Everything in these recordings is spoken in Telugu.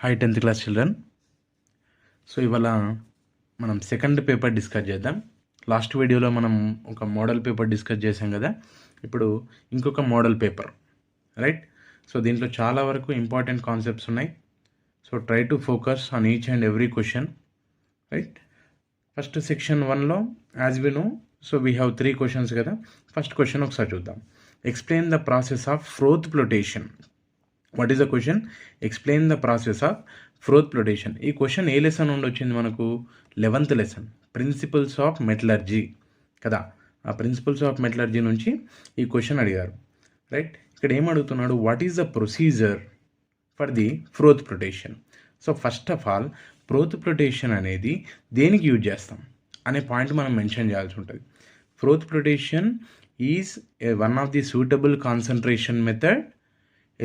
Hi 10th class children. So ఇవాళ మనం సెకండ్ పేపర్ డిస్కస్ చేద్దాం. లాస్ట్ వీడియోలో మనం ఒక మోడల్ పేపర్ డిస్కస్ చేసాం కదా, ఇప్పుడు ఇంకొక మోడల్ పేపర్, రైట్. సో దీంట్లో చాలా వరకు ఇంపార్టెంట్ కాన్సెప్ట్స్ ఉన్నాయి. So try to focus on each and every question, right. First section 1లో as we know, so we have 3 questions కదా. ఫస్ట్ క్వశ్చన్ ఒకసారి చూద్దాం. Explain the process of froth flotation. What is the question? Explain the process of froth flotation. ఈ క్వశ్చన్ ఏ లెసన్ నుండి వచ్చింది మనకు? 11th lesson, principles of metallurgy కదా. ఆ ప్రిన్సిపల్స్ ఆఫ్ మెటలర్జీ నుంచి ఈ క్వశ్చన్ అడిగారు, రైట్. ఇక్కడ ఏం అడుగుతున్నాడు? What is the procedure for the froth flotation. So first of all froth flotation అనేది దేనికి యూజ్ చేస్తాం అనే పాయింట్ మనం మెన్షన్ చేయాల్సి ఉంటుంది. Froth flotation is one of the suitable concentration method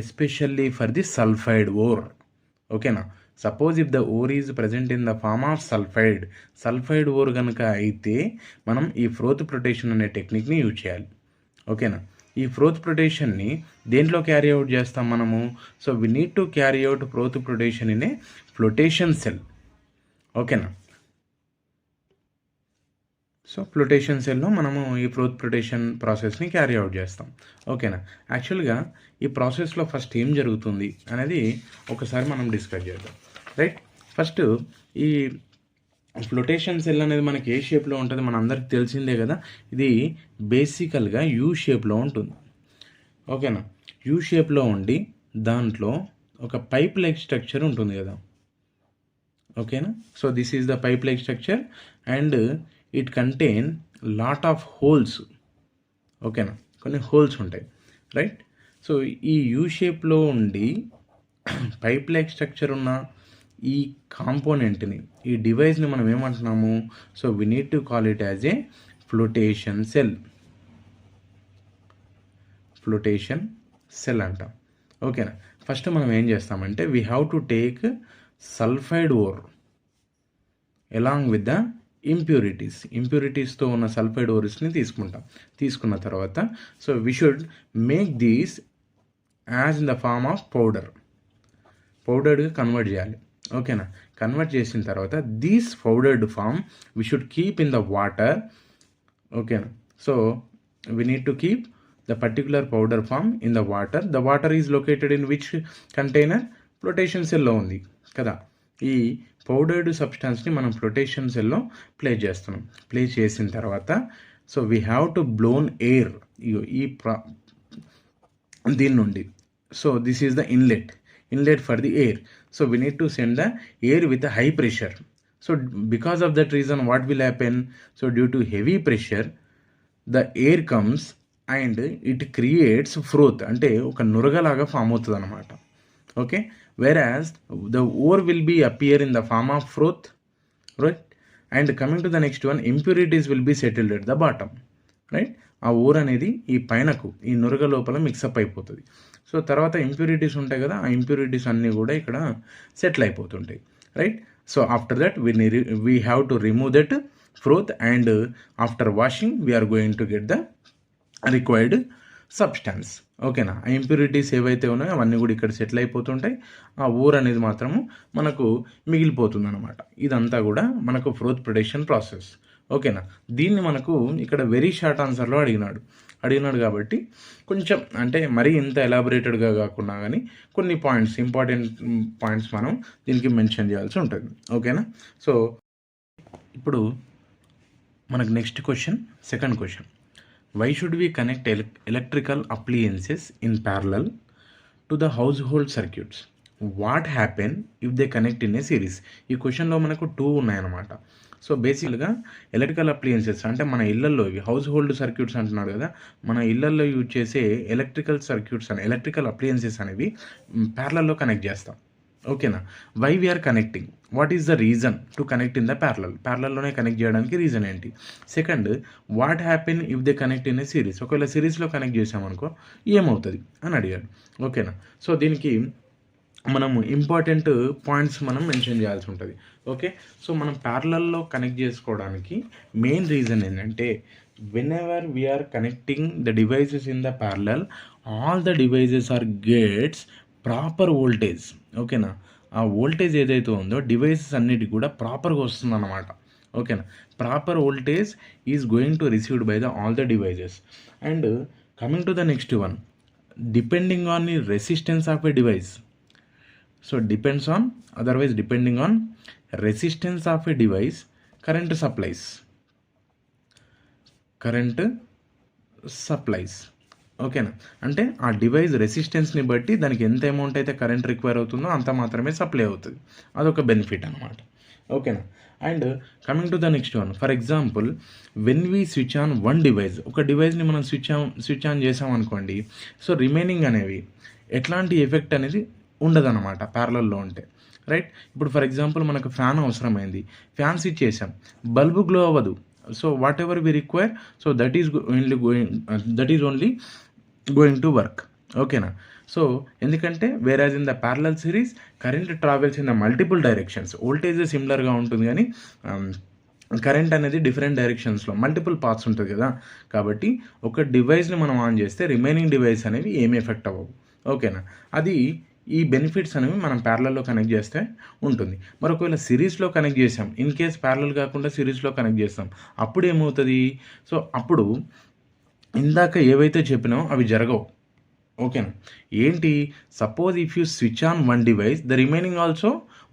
especially for the sulfide ore. ఓకేనా. Suppose if the ore is present in the form of sulphide ore కనుక అయితే మనం ఈ ఫ్రోత్ ఫ్లోటేషన్ అనే టెక్నిక్ని యూజ్ చేయాలి. ఓకేనా. ఈ ఫ్రోత్ ఫ్లోటేషన్ని దేంట్లో క్యారీ అవుట్ చేస్తాం మనము? So we need to carry out froth flotation in a flotation cell. ఓకేనా. సో ఫ్లోటేషన్ సెల్లో మనము ఈ ఫ్రోత్ ఫ్లోటేషన్ ప్రాసెస్ని క్యారీ అవుట్ చేస్తాం. ఓకేనా. యాక్చువల్గా ఈ ప్రాసెస్లో ఫస్ట్ ఏం జరుగుతుంది అనేది ఒకసారి మనం డిస్కస్ చేద్దాం, రైట్. ఫస్ట్ ఈ ఫ్లోటేషన్ సెల్ అనేది మనకి ఏ షేప్లో ఉంటుంది మన అందరికి తెలిసిందే కదా. ఇది బేసికల్గా యూ షేప్లో ఉంటుంది. ఓకేనా. యూ షేప్లో ఉండి దాంట్లో ఒక పైప్ లైక్ స్ట్రక్చర్ ఉంటుంది కదా. ఓకేనా. So this is the pipe like structure and it contain lot of holes. ఓకేనా. కొన్ని హోల్స్ ఉంటాయి, రైట్. సో ఈ యూ షేప్లో ఉండి పైప్ లైక్ స్ట్రక్చర్ ఉన్న ఈ కాంపోనెంట్ని, ఈ డివైస్ని మనం ఏమంటున్నాము? So we need to call it as a flotation cell. Flotation cell అంటాం. ఓకేనా. ఫస్ట్ మనం ఏం చేస్తామంటే we have to take sulphide ore along with the ఇంప్యూరిటీస్తో ఉన్న సల్ఫైడ్ ఓర్స్ని తీసుకున్న తర్వాత so we should make these as in the form of పౌడర్గా కన్వర్ట్ చేయాలి. ఓకేనా. కన్వర్ట్ చేసిన తర్వాత these powdered form we should keep in the water. ఓకేనా. So we need to keep the particular powder form in the water. The water is located in which container? Flotation సెల్లో ఉంది కదా. ఈ పౌడర్డ్ సబ్స్టాన్స్ని మనం ఫ్లోటేషన్ సెల్లో ప్లేస్ చేస్తున్నాం. ప్లేస్ చేసిన తర్వాత so we have to blown air దీని నుండి. So this is the inlet for the air. So we need to send the air with high pressure. So because of that reason what will happen? So due to heavy pressure the air comes and it creates froth, అంటే ఒక నురగలాగా ఫామ్ అవుతుంది అనమాట. Okay. whereas the ore will be appear in the form of froth, right. And coming to the next one, impurities will be settled at the bottom, right. ఆ ఓర్ అనేది ఈ పైనకు ఈ నురగ లోపల మిక్సప్ అయిపోతుంది. సో తర్వాత ఇంప్యూరిటీస్ ఉంటాయి కదా, ఆ ఇంప్యూరిటీస్ అన్నీ కూడా ఇక్కడ సెటిల్ అయిపోతుంటాయి, right. So after that we have to remove that froth and after washing we are going to get the required substance. ఓకేనా. ఆ ఇంప్యూరిటీస్ ఏవైతే ఉన్నాయో అవన్నీ కూడా ఇక్కడ సెటిల్ అయిపోతుంటాయి. ఆ ఓర్ అనేది మాత్రము మనకు మిగిలిపోతుంది అనమాట. ఇదంతా కూడా మనకు ఫ్రోత్ ప్రొడక్షన్ ప్రాసెస్. ఓకేనా. దీన్ని మనకు ఇక్కడ వెరీ షార్ట్ ఆన్సర్లో అడిగినాడు కాబట్టి కొంచెం అంటే మరీ ఇంత ఎలాబొరేటెడ్గా కాకుండా కానీ కొన్ని పాయింట్స్, ఇంపార్టెంట్ పాయింట్స్ మనం దీనికి మెన్షన్ చేయాల్సి ఉంటుంది. ఓకేనా. సో ఇప్పుడు మనకు next question, second question. Why should we connect electrical appliances in parallel to the household circuits? What happen if they connect in a series? ఈ క్వశ్చన్లో మనకు 2 ఉన్నాయన్నమాట. సో బేసిక్గా ఎలక్ట్రికల్ అప్లియన్సెస్ అంటే మన ఇళ్లల్లో ఇవి హౌస్ హోల్డ్ సర్క్యూట్స్ అంటున్నారు కదా, మన ఇళ్లల్లో యూజ్ చేసే ఎలక్ట్రికల్ అప్లియన్సెస్ అనేవి ప్యారలల్లో కనెక్ట్ చేస్తాం. ఓకేనా. Why we are connecting, what is the reason to connect in the ప్యారలల్లోనే కనెక్ట్ చేయడానికి రీజన్ ఏంటి? Second, what happen if they connect in a series, ఒకవేళ సిరీస్లో కనెక్ట్ చేసామనుకో ఏమవుతుంది అని అడిగాడు. ఓకేనా. సో దీనికి మనము ఇంపార్టెంట్ పాయింట్స్ మనం మెన్షన్ చేయాల్సి ఉంటుంది. ఓకే. సో మనం ప్యారలల్లో కనెక్ట్ చేసుకోవడానికి మెయిన్ రీజన్ ఏంటంటే whenever we are connecting the devices in the parallel, all the devices are gets proper voltage. ఓకేనా. ఆ వోల్టేజ్ ఏదైతే ఉందో డివైసెస్ అన్నిటికి కూడా ప్రాపర్గా వస్తుందన్నమాట. ఓకేనా. Proper voltage is going to received by the all the devices. And coming to the next one, depending on the resistance of a device. So depends on, otherwise depending on resistance of a device, current supplies. ఓకేనా. అంటే ఆ డివైస్ రెసిస్టెన్స్ని బట్టి దానికి ఎంత అమౌంట్ అయితే కరెంట్ రిక్వైర్ అవుతుందో అంత మాత్రమే సప్లై అవుతుంది. అదొక బెనిఫిట్ అనమాట. ఓకేనా. And coming to the next one, for example when we switch on one device, ఒక డివైస్ని మనం స్విచ్ ఆన్ చేసామనుకోండి, సో రిమైనింగ్ అనేవి ఎట్లాంటి ఎఫెక్ట్ అనేది ఉండదన్నమాట ప్యారలల్లో ఉంటే, రైట్. ఇప్పుడు ఫర్ ఎగ్జాంపుల్ మనకు ఫ్యాన్ అవసరమైంది, ఫ్యాన్ స్విచ్ చేసాం, బల్బు గ్లో అవ్వదు. So whatever we require, so that is only going to work. ఓకేనా. సో ఎందుకంటే whereas in the parallel series current travels in the multiple directions, voltage సిమిలర్గా ఉంటుంది కానీ కరెంట్ అనేది డిఫరెంట్ డైరెక్షన్స్లో మల్టిపుల్ పాత్స్ ఉంటుంది కదా. కాబట్టి ఒక డివైస్ని మనం ఆన్ చేస్తే రిమైనింగ్ డివైస్ అనేవి ఏమి ఎఫెక్ట్ అవ్వవు. ఓకేనా. అది ఈ బెనిఫిట్స్ అనేవి మనం ప్యారలల్లో కనెక్ట్ చేస్తే ఉంటుంది. మరి ఒకవేళ సిరీస్లో కనెక్ట్ చేసాం, ఇన్ కేస్ ప్యారలల్ కాకుండా సిరీస్లో కనెక్ట్ చేస్తాం, అప్పుడు ఏమవుతుంది, సో అప్పుడు ఇందాక ఏవైతే చెప్పినామో అవి జరగవు. ఓకేనా. ఏంటి, suppose if you switch on one device the remaining also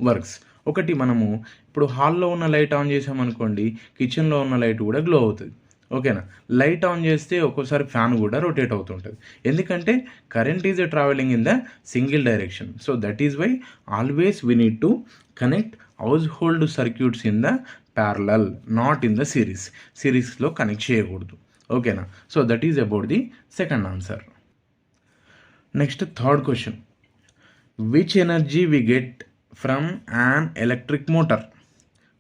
works. ఒకటి మనము ఇప్పుడు హాల్లో ఉన్న లైట్ ఆన్ చేసామనుకోండి, కిచెన్లో ఉన్న లైట్ కూడా గ్లో అవుతుంది. ఓకేనా. లైట్ ఆన్ చేస్తే ఒక్కోసారి ఫ్యాన్ కూడా రొటేట్ అవుతుంటుంది, ఎందుకంటే current is travelling in the single direction. So that is why always we need to connect household circuits in the parallel, not in the సిరీస్లో కనెక్ట్ చేయకూడదు. ఓకేనా. So that is about the second answer. Next third question, which energy we get from an electric motor,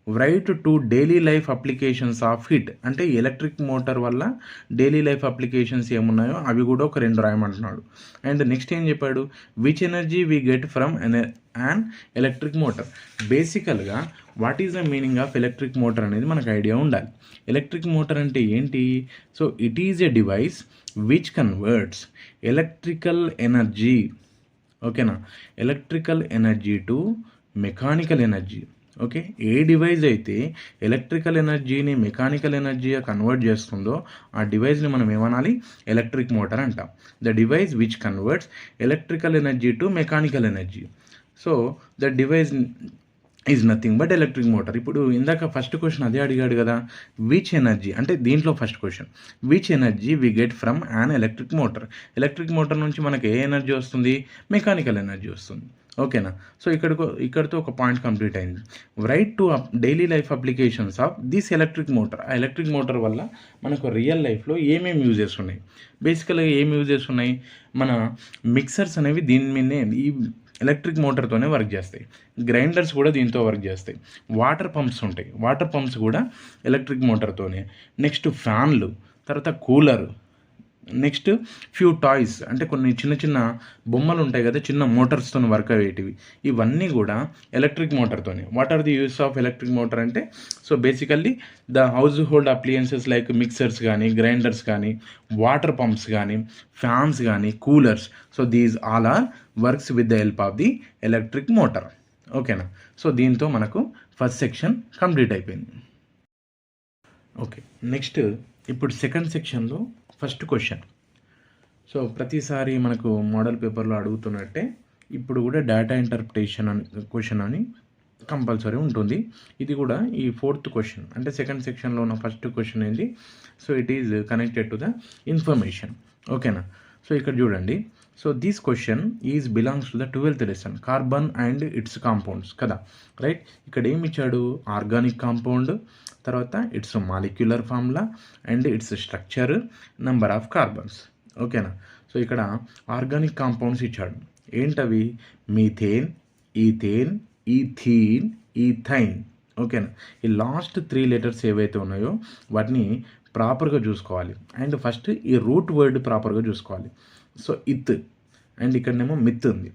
right to daily life applications of it. అంటే ఎలక్ట్రిక్ మోటార్ వల్ల డైలీ లైఫ్ అప్లికేషన్స్ ఏమున్నాయో అవి కూడా ఒక 2 రాయమంటున్నాడు. అండ్ నెక్స్ట్ ఏం చెప్పాడు, which energy we get from an electric motor. బేసికల్గా what is the meaning of electric motor అనేది మనకు ఐడియా ఉండాలి. ఎలక్ట్రిక్ మోటార్ అంటే ఏంటి, so it is a device which converts electrical energy, ఓకేనా, electrical energy to mechanical energy. Okay. ఏ డివైస్ అయితే ఎలక్ట్రికల్ ఎనర్జీని మెకానికల్ ఎనర్జీగా కన్వర్ట్ చేస్తుందో ఆ డివైస్ని మనం ఏమనాలి, ఎలక్ట్రిక్ మోటార్ అంటాం. The device which converts electrical energy to mechanical energy. So the device is nothing but electric motor. ఇప్పుడు ఇందాక ఫస్ట్ క్వశ్చన్ అదే అడిగాడు కదా, విచ్ ఎనర్జీ అంటే దీంట్లో first question which energy we get from an electric motor. Electric motor నుంచి మనకి ఏ ఎనర్జీ వస్తుంది, మెకానికల్ ఎనర్జీ వస్తుంది. ఓకేనా. సో ఇక్కడితో ఒక పాయింట్ కంప్లీట్ అయింది. Right to daily life applications of this electric motor. ఆ ఎలక్ట్రిక్ మోటార్ వల్ల మనకు రియల్ లైఫ్లో ఏమేమి యూజెస్ ఉన్నాయి, బేసికల్గా ఏమి యూజెస్ ఉన్నాయి, మన మిక్సర్స్ అనేవి దీని మీదనే ఈ ఎలక్ట్రిక్ మోటార్తోనే వర్క్ చేస్తాయి. గ్రైండర్స్ కూడా దీంతో వర్క్ చేస్తాయి. వాటర్ పంప్స్ ఉంటాయి, వాటర్ పంప్స్ కూడా ఎలక్ట్రిక్ మోటార్తోనే. నెక్స్ట్ ఫ్యాన్లు, తర్వాత కూలర్, నెక్స్ట్ ఫ్యూ టాయ్స్ అంటే కొన్ని చిన్న చిన్న బొమ్మలు ఉంటాయి కదా, చిన్న మోటార్స్తో వర్క్ అయ్యేటివి, ఇవన్నీ కూడా ఎలక్ట్రిక్ మోటార్తోనే. What are the use of electric motor అంటే, so basically the household appliances like mixers కానీ, గ్రైండర్స్ కానీ, వాటర్ పంప్స్ కానీ, ఫ్యాన్స్ కానీ, coolers. So these all are works with the help of the electric motor. ఓకేనా. సో దీంతో మనకు ఫస్ట్ సెక్షన్ కంప్లీట్ అయిపోయింది. ఓకే. నెక్స్ట్ ఇప్పుడు సెకండ్ సెక్షన్లో ఫస్ట్ క్వశ్చన్. సో ప్రతిసారి మనకు మోడల్ పేపర్లో అడుగుతున్నట్టే ఇప్పుడు కూడా డేటా ఇంటర్ప్రిటేషన్ అని క్వశ్చన్ అని కంపల్సరీ ఉంటుంది. ఇది కూడా ఈ ఫోర్త్ క్వశ్చన్ అంటే సెకండ్ సెక్షన్లో ఉన్న ఫస్ట్ క్వశ్చన్ ఏంటి, so it is connected to the information. ఓకేనా. సో ఇక్కడ చూడండి, so this question is belongs to the 12th lesson, carbon and it's compounds కదా, రైట్. ఇక్కడ ఏమి ఇచ్చాడు, ఆర్గానిక్ కాంపౌండ్, తర్వాత its molecular formula and it's structure, number of carbons. ఓకేనా. సో ఇక్కడ ఆర్గానిక్ కాంపౌండ్స్ ఇచ్చాడు. ఏంటవి, మీథేన్, ఈథేన్, ఈథీన్, ఈథైన్. ఓకేనా. ఈ లాస్ట్ 3 లెటర్స్ ఏవైతే ఉన్నాయో వాటిని ప్రాపర్గా చూసుకోవాలి. అండ్ ఫస్ట్ ఈ రూట్ వర్డ్ ప్రాపర్గా చూసుకోవాలి. సో ఇత్ అండ్ ఇక్కడనేమో మిత్ ఉంది,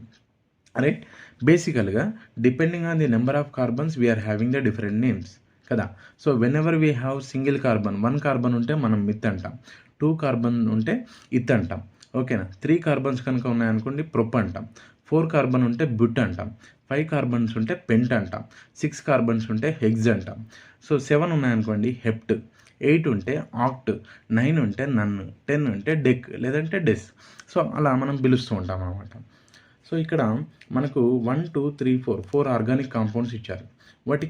రైట్. బేసికల్గా depending on the number of carbons we are having the different names కదా. So whenever we have single carbon, 1 carbon ఉంటే మనం మిత్ అంటాం, 2 కార్బన్ ఉంటే ఇత్ అంటాం. ఓకేనా. 3 కార్బన్స్ కనుక ఉన్నాయనుకోండి ప్రొప్ అంటాం, 4 కార్బన్ ఉంటే బుట్ అంటాం, 5 కార్బన్స్ ఉంటే పెంట్ అంటాం, 6 కార్బన్స్ ఉంటే హెగ్జ్ అంటాం. సో 7 ఉన్నాయనుకోండి హెప్ట్, 8 ఉంటే ఆక్ట్, 9 ఉంటే నన్ను, 10 ఉంటే డెక్ లేదంటే డెస్. సో అలా మనం పిలుస్తూ ఉంటాం అన్నమాట. సో ఇక్కడ మనకు 1 2 3 4 ఆర్గానిక్ కాంపౌండ్స్ ఇచ్చారు. వాటి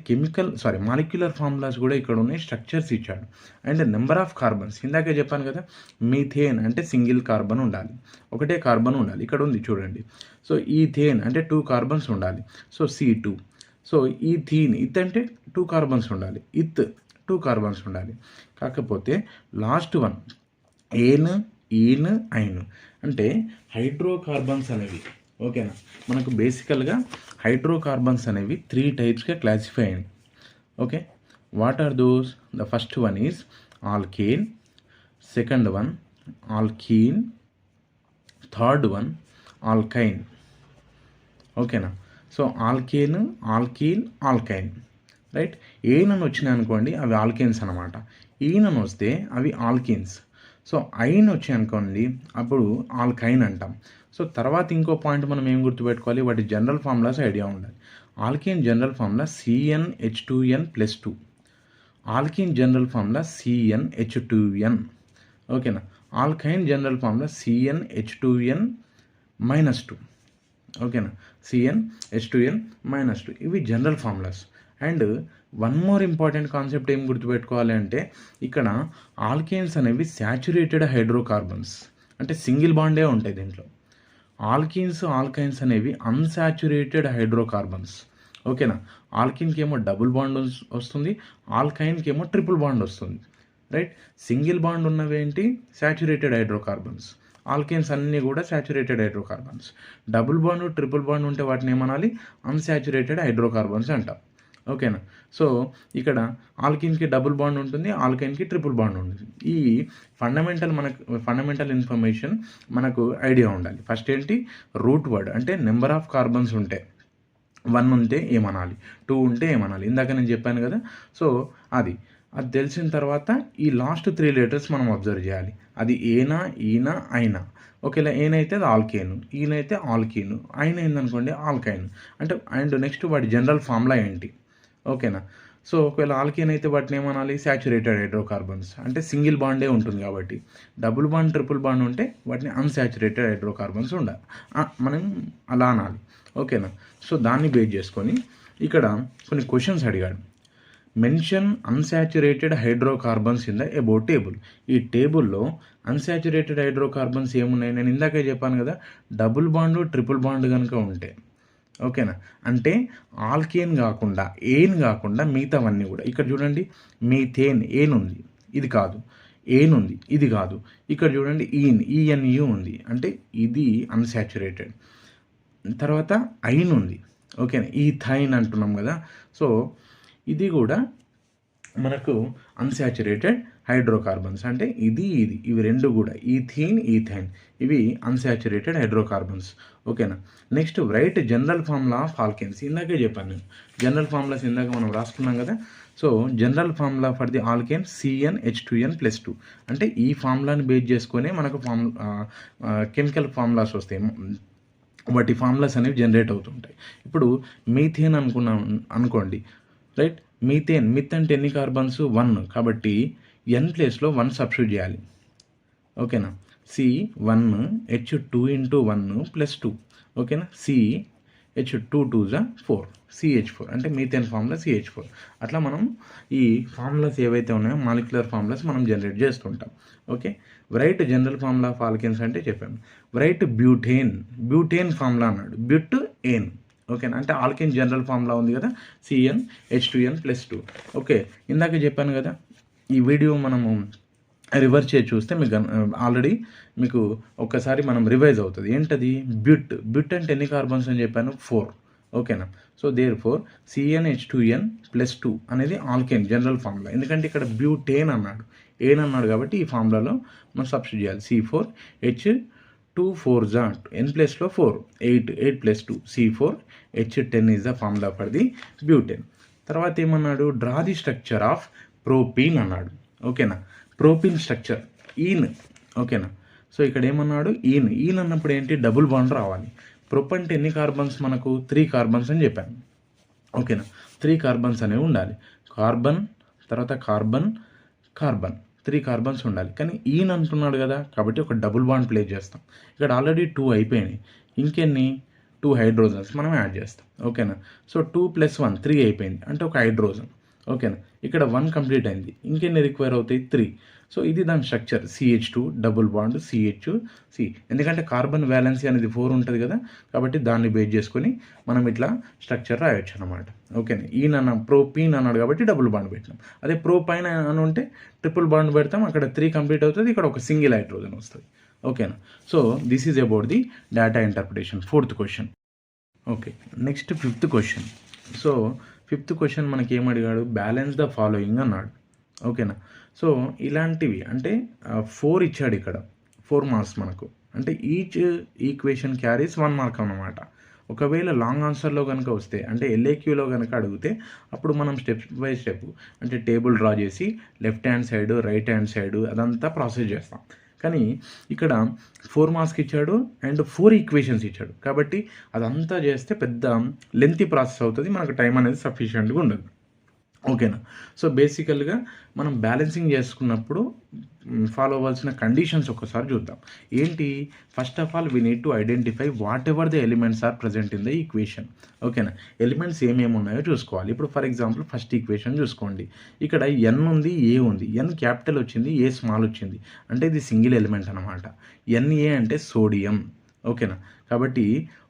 మాలిక్యులర్ ఫార్ములాస్ కూడా ఇక్కడ ఉన్నాయి, స్ట్రక్చర్స్ ఇచ్చాడు. అండ్ నెంబర్ ఆఫ్ కార్బన్స్ ఇందాకే చెప్పాను కదా, మీథేన్ అంటే సింగిల్ కార్బన్ ఉండాలి, ఒకటే కార్బన్ ఉండాలి. ఇక్కడ ఉంది చూడండి. సో ఈథేన్ అంటే 2 కార్బన్స్ ఉండాలి, సో C2. సో ఇత్ అంటే 2 కార్బన్స్ ఉండాలి, 2 కార్బన్స్ ఉండాలి. కాకపోతే లాస్ట్ వన్ ఏన్, ఈన్, ఐన్ అంటే హైడ్రోకార్బన్స్ అనేవి. ఓకేనా, మనకు బేసికల్గా హైడ్రోకార్బన్స్ అనేవి 3 టైప్స్గా క్లాసిఫై అయ్యాయి. Okay, what are those? The first one is alkane, second one alkene, third one alkyne. ఓకేనా, so alkane, alkene, alkyne. Right, ఏనని వచ్చినాయి అనుకోండి అవి ఆల్కేన్స్ అనమాట, ఈనని వస్తే అవి ఆల్కీన్స్. సో ఐన్ వచ్చాయి అనుకోండి అప్పుడు ఆల్కైన్ అంటాం. సో తర్వాత ఇంకో పాయింట్ మనం ఏం గుర్తుపెట్టుకోవాలి, వాటి జనరల్ ఫార్ములాస్ ఐడియా ఉండాలి. Alkyne general formula CnH2n+2, alkyne general formula CnH2n. ఓకేనా, ఆల్కైన్ జనరల్ ఫార్ములా CnH2n-2. ఓకేనా, CnH2n-2 ఇవి general formulas. And one more important concept ఏం గుర్తుపెట్టుకోవాలి అంటే, ఇక్కడ ఆల్కేన్స్ అనేవి శాచురేటెడ్ హైడ్రోకార్బన్స్, అంటే సింగిల్ బాండే ఉంటాయి దీంట్లో. ఆల్కీన్స్, ఆల్కైన్స్ అనేవి అన్సాచురేటెడ్ హైడ్రోకార్బన్స్. ఓకేనా, ఆల్కిన్కి ఏమో డబుల్ బాండ్ వస్తుంది, ఆల్కైన్కి ఏమో ట్రిపుల్ బాండ్ వస్తుంది. రైట్, సింగిల్ బాండ్ ఉన్నవి ఏంటి? Saturated hydrocarbons. ఆల్కేన్స్ అన్నీ కూడా saturated hydrocarbons. Double bond, triple bond ఉంటే వాటిని ఏమనాలి? అన్సాచురేటెడ్ హైడ్రోకార్బన్స్ అంటాం. ఓకేనా, సో ఇక్కడ ఆల్కిన్కి డబుల్ బాండ్ ఉంటుంది, ఆల్కైన్కి ట్రిపుల్ బాండ్ ఉంటుంది. ఈ ఫండమెంటల్ ఇన్ఫర్మేషన్ మనకు ఐడియా ఉండాలి. ఫస్ట్ ఏంటి? రూట్ వర్డ్ అంటే నెంబర్ ఆఫ్ కార్బన్స్ ఉంటే 1 ఉంటే ఏమనాలి, 2 ఉంటే ఏమనాలి, ఇందాక నేను చెప్పాను కదా. సో అది తెలిసిన తర్వాత ఈ లాస్ట్ 3 లెటర్స్ మనం అబ్జర్వ్ చేయాలి. అది ఏనా, ఈనా, ఐనా. ఓకేలా ఏనైతే అది ఆల్కేన్, ఈయనైతే ఆల్కీన్, ఐన్ అయిందనుకోండి ఆల్కైన్. అంటే అండ్ నెక్స్ట్ వాటి జనరల్ ఫార్ములా ఏంటి? ఓకేనా, సో ఒకవేళ ఆల్కేన్ అయితే వాటిని ఏమనాలి? శాచురేటెడ్ హైడ్రోకార్బన్స్, అంటే సింగిల్ బాండే ఉంటుంది కాబట్టి. డబుల్ బాండ్, ట్రిపుల్ బాండ్ ఉంటే వాటిని అన్సాచురేటెడ్ హైడ్రోకార్బన్స్ ఉండాలి, మనం అలా అనాలి. ఓకేనా, సో దాన్ని బేస్ చేసుకొని ఇక్కడ కొన్ని క్వశ్చన్స్ అడిగాడు. Mention unsaturated hydrocarbons in the above table. ఈ టేబుల్లో అన్సాచురేటెడ్ హైడ్రోకార్బన్స్ ఏమున్నాయి? నేను ఇందాకే చెప్పాను కదా, డబుల్ బాండ్, ట్రిపుల్ బాండ్ కనుక ఉంటే. ఓకేనా, అంటే ఆల్కేన్ కాకుండా, ఏన్ కాకుండా మిగతావన్నీ కూడా. ఇక్కడ చూడండి, మీథేన్ ఏన్ ఉంది, ఇది కాదు. ఏన్ ఉంది, ఇది కాదు. ఇక్కడ చూడండి ఈఎన్యు ఉంది, అంటే ఇది అన్సాచురేటెడ్. తర్వాత ఐన్ ఉంది. ఓకేనా, ఈథైన్ అంటున్నాం కదా. సో ఇది కూడా మనకు అన్సాచురేటెడ్ హైడ్రోకార్బన్స్, అంటే ఇవి రెండు కూడా ఈథైన్ ఇవి అన్సాచురేటెడ్ హైడ్రోకార్బన్స్. ఓకేనా, next right general formula of alkanes. ఇందాకే చెప్పాను నేను, జనరల్ ఫార్ములాస్ ఇందాక మనం రాసుకున్నాం కదా. So general formula for the alkane CnH2n+2, అంటే ఈ ఫార్ములాని బేస్ చేసుకొని మనకు కెమికల్ ఫార్ములాస్ వస్తాయి, వాటి ఫార్ములాస్ అనేవి జనరేట్ అవుతుంటాయి. ఇప్పుడు మీథేన్ అనుకోండి. రైట్, మిత్ అంటే ఎన్ని కార్బన్స్? 1, కాబట్టి n ప్లేస్లో 1 సబ్స్టిట్యూట్ చేయాలి. ఓకేనా, C1H2×1+2. ఓకేనా, CH2 CH4, అంటే మీథేన్ ఫార్ములా CH4. అట్లా మనం ఈ ఫార్ములాస్ ఏవైతే ఉన్నాయో మాలిక్యులర్ ఫార్ములాస్ మనం జనరేట్ చేస్తుంటాం. Okay, right general formula of alkanes అంటే చెప్పాను. రైట్ బ్యూటేన్ ఫార్ములా అన్నాడు, బ్యూటేన్. ఓకేనా, అంటే ఆల్కేన్ జనరల్ ఫార్ములా ఉంది కదా, CnH2n+2. ఓకే, ఇందాక చెప్పాను కదా, ఈ వీడియో మనము రివర్స్ చేసి చూస్తే మీకు ఆల్రెడీ మీకు ఒక్కసారి మనం రివైజ్ అవుతుంది. ఏంటది? బ్యూట్ అంటే ఎన్ని కార్బన్స్ అని చెప్పాను? 4. ఓకేనా, సో దేర్ఫోర్ CnH2n+2 అనేది ఆల్కేన్ జనరల్ ఫార్ములా. ఎందుకంటే ఇక్కడ బ్యూటేన్ అన్నాడు, ఏన్ అన్నాడు కాబట్టి ఈ ఫార్ములాలో మనం సబ్స్టిట్యూట్ చేయాలి. C4H2 n ప్లస్లో 4, 8+2 C4H10 is the formula for the butane. తర్వాత ఏమన్నాడు? Draw the structure of propene అన్నాడు. ఓకేనా, ప్రోపీన్ స్ట్రక్చర్ ఈన్. ఓకేనా, సో ఇక్కడ ఏమన్నాడు? ఈన్ అన్నప్పుడు ఏంటి? డబుల్ బాండ్ రావాలి. ప్రొప్ అంటే ఎన్ని కార్బన్స్ మనకు 3 కార్బన్స్ అని చెప్పాను. ఓకేనా, 3 కార్బన్స్ అనేవి ఉండాలి. కార్బన్, తర్వాత కార్బన్, కార్బన్, 3 కార్బన్స్ ఉండాలి. కానీ ఈయన అంటున్నాడు కదా, కాబట్టి ఒక డబుల్ బాండ్ ప్లేస్ చేస్తాం. ఇక్కడ ఆల్రెడీ 2 అయిపోయినాయి, ఇంకెన్ని 2 హైడ్రోజన్స్ మనం యాడ్ చేస్తాం. ఓకేనా, సో 2 + 1 3 అయిపోయింది, అంటే ఒక హైడ్రోజన్. ఓకేనా, ఇక్కడ 1 కంప్లీట్ అయింది, ఇంకెన్ని రిక్వైర్ అవుతాయి 3. సో ఇది దాని structure, CH2 double bond CH2C. ఎందుకంటే కార్బన్ వ్యాలెన్సీ అనేది 4 ఉంటుంది కదా, కాబట్టి దాన్ని బేస్ చేసుకొని మనం ఇట్లా స్ట్రక్చర్ రాయొచ్చు అనమాట. ఓకేనా, ఈయన ప్రోపీన్ అన్నాడు కాబట్టి డబుల్ బాండ్ పెట్టినాం. అదే ప్రోపైన్ అని ఉంటే ట్రిపుల్ బాండ్ పెడతాం, అక్కడ 3 కంప్లీట్ అవుతుంది, ఇక్కడ ఒక సింగిల్ హైడ్రోజన్ వస్తుంది. ఓకేనా, so this is about the data interpretation. 4th question. Okay, next 5th question. So 5th question మనకి ఏమడిగాడు, బ్యాలెన్స్ ద ఫాలోయింగ్ అన్నాడు. ఓకేనా, సో ఇలాంటివి అంటే 4 ఇచ్చాడు ఇక్కడ, 4 మార్క్స్ మనకు. అంటే ఈచ్ ఈక్వేషన్ క్యారీస్ 1 మార్క్ అన్నమాట. ఒకవేళ లాంగ్ ఆన్సర్లో కనుక వస్తే, అంటే LAQలో కనుక అడిగితే, అప్పుడు మనం స్టెప్ బై స్టెప్ అంటే టేబుల్ డ్రా చేసి left hand side, right hand side అదంతా ప్రాసెస్ చేస్తాం. కానీ ఇక్కడ 4 మార్క్స్కి ఇచ్చాడు అండ్ 4 ఈక్వేషన్స్ ఇచ్చాడు, కాబట్టి అదంతా చేస్తే పెద్ద లెంతీ ప్రాసెస్ అవుతుంది, మనకు టైం అనేది సఫిషియెంట్గా ఉండదు. ఓకేనా, సో బేసికల్గా మనం బ్యాలెన్సింగ్ చేసుకున్నప్పుడు ఫాలో అవ్వాల్సిన కండిషన్స్ ఒకసారి చూద్దాం. ఏంటి, first of all we need to identify whatever the elements are present in the equation. ఓకేనా, ఎలిమెంట్స్ ఏమేమి ఉన్నాయో చూసుకోవాలి. ఇప్పుడు ఫర్ ఎగ్జాంపుల్ ఫస్ట్ ఈక్వేషన్ చూసుకోండి, ఇక్కడ N ఉంది, A ఉంది. N క్యాపిటల్ వచ్చింది, A స్మాల్ వచ్చింది, అంటే ఇది సింగిల్ ఎలిమెంట్ అనమాట. Na అంటే సోడియం. ఓకేనా, కాబట్టి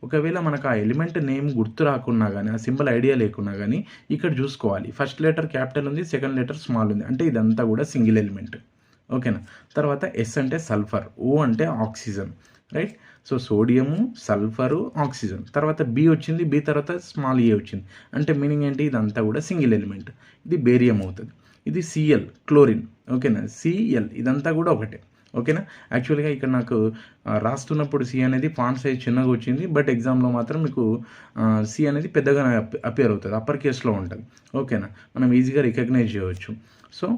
ఒకవేళ మనకు ఆ ఎలిమెంట్ నేమ్ గుర్తు రాకున్నా కానీ, ఆ సింబల్ ఐడియా లేకున్నా కానీ ఇక్కడ చూసుకోవాలి. ఫస్ట్ లెటర్ క్యాపిటల్ ఉంది, సెకండ్ లెటర్ స్మాల్ ఉంది, అంటే ఇదంతా కూడా సింగిల్ ఎలిమెంట్. ఓకేనా, తర్వాత S అంటే సల్ఫర్, O అంటే oxygen, right. So sodium, sulphur, oxygen. తర్వాత B వచ్చింది, B తర్వాత స్మాల్ a వచ్చింది, అంటే మీనింగ్ ఏంటి, ఇదంతా కూడా సింగిల్ ఎలిమెంట్. ఇది బేరియం అవుతుంది. ఇది Cl క్లోరిన్. ఓకేనా, Cl ఇదంతా కూడా ఒకటే. ఓకేనా, యాక్చువల్గా ఇక్కడ నాకు రాస్తున్నప్పుడు C అనేది ఫాంట్ సైజ్ చిన్నగా వచ్చింది, బట్ ఎగ్జామ్లో మాత్రం మీకు C అనేది పెద్దగా అపియర్ అవుతుంది, అప్పర్ కేస్లో ఉంటుంది. ఓకేనా, మనం ఈజీగా రికగ్నైజ్ చేయవచ్చు. సో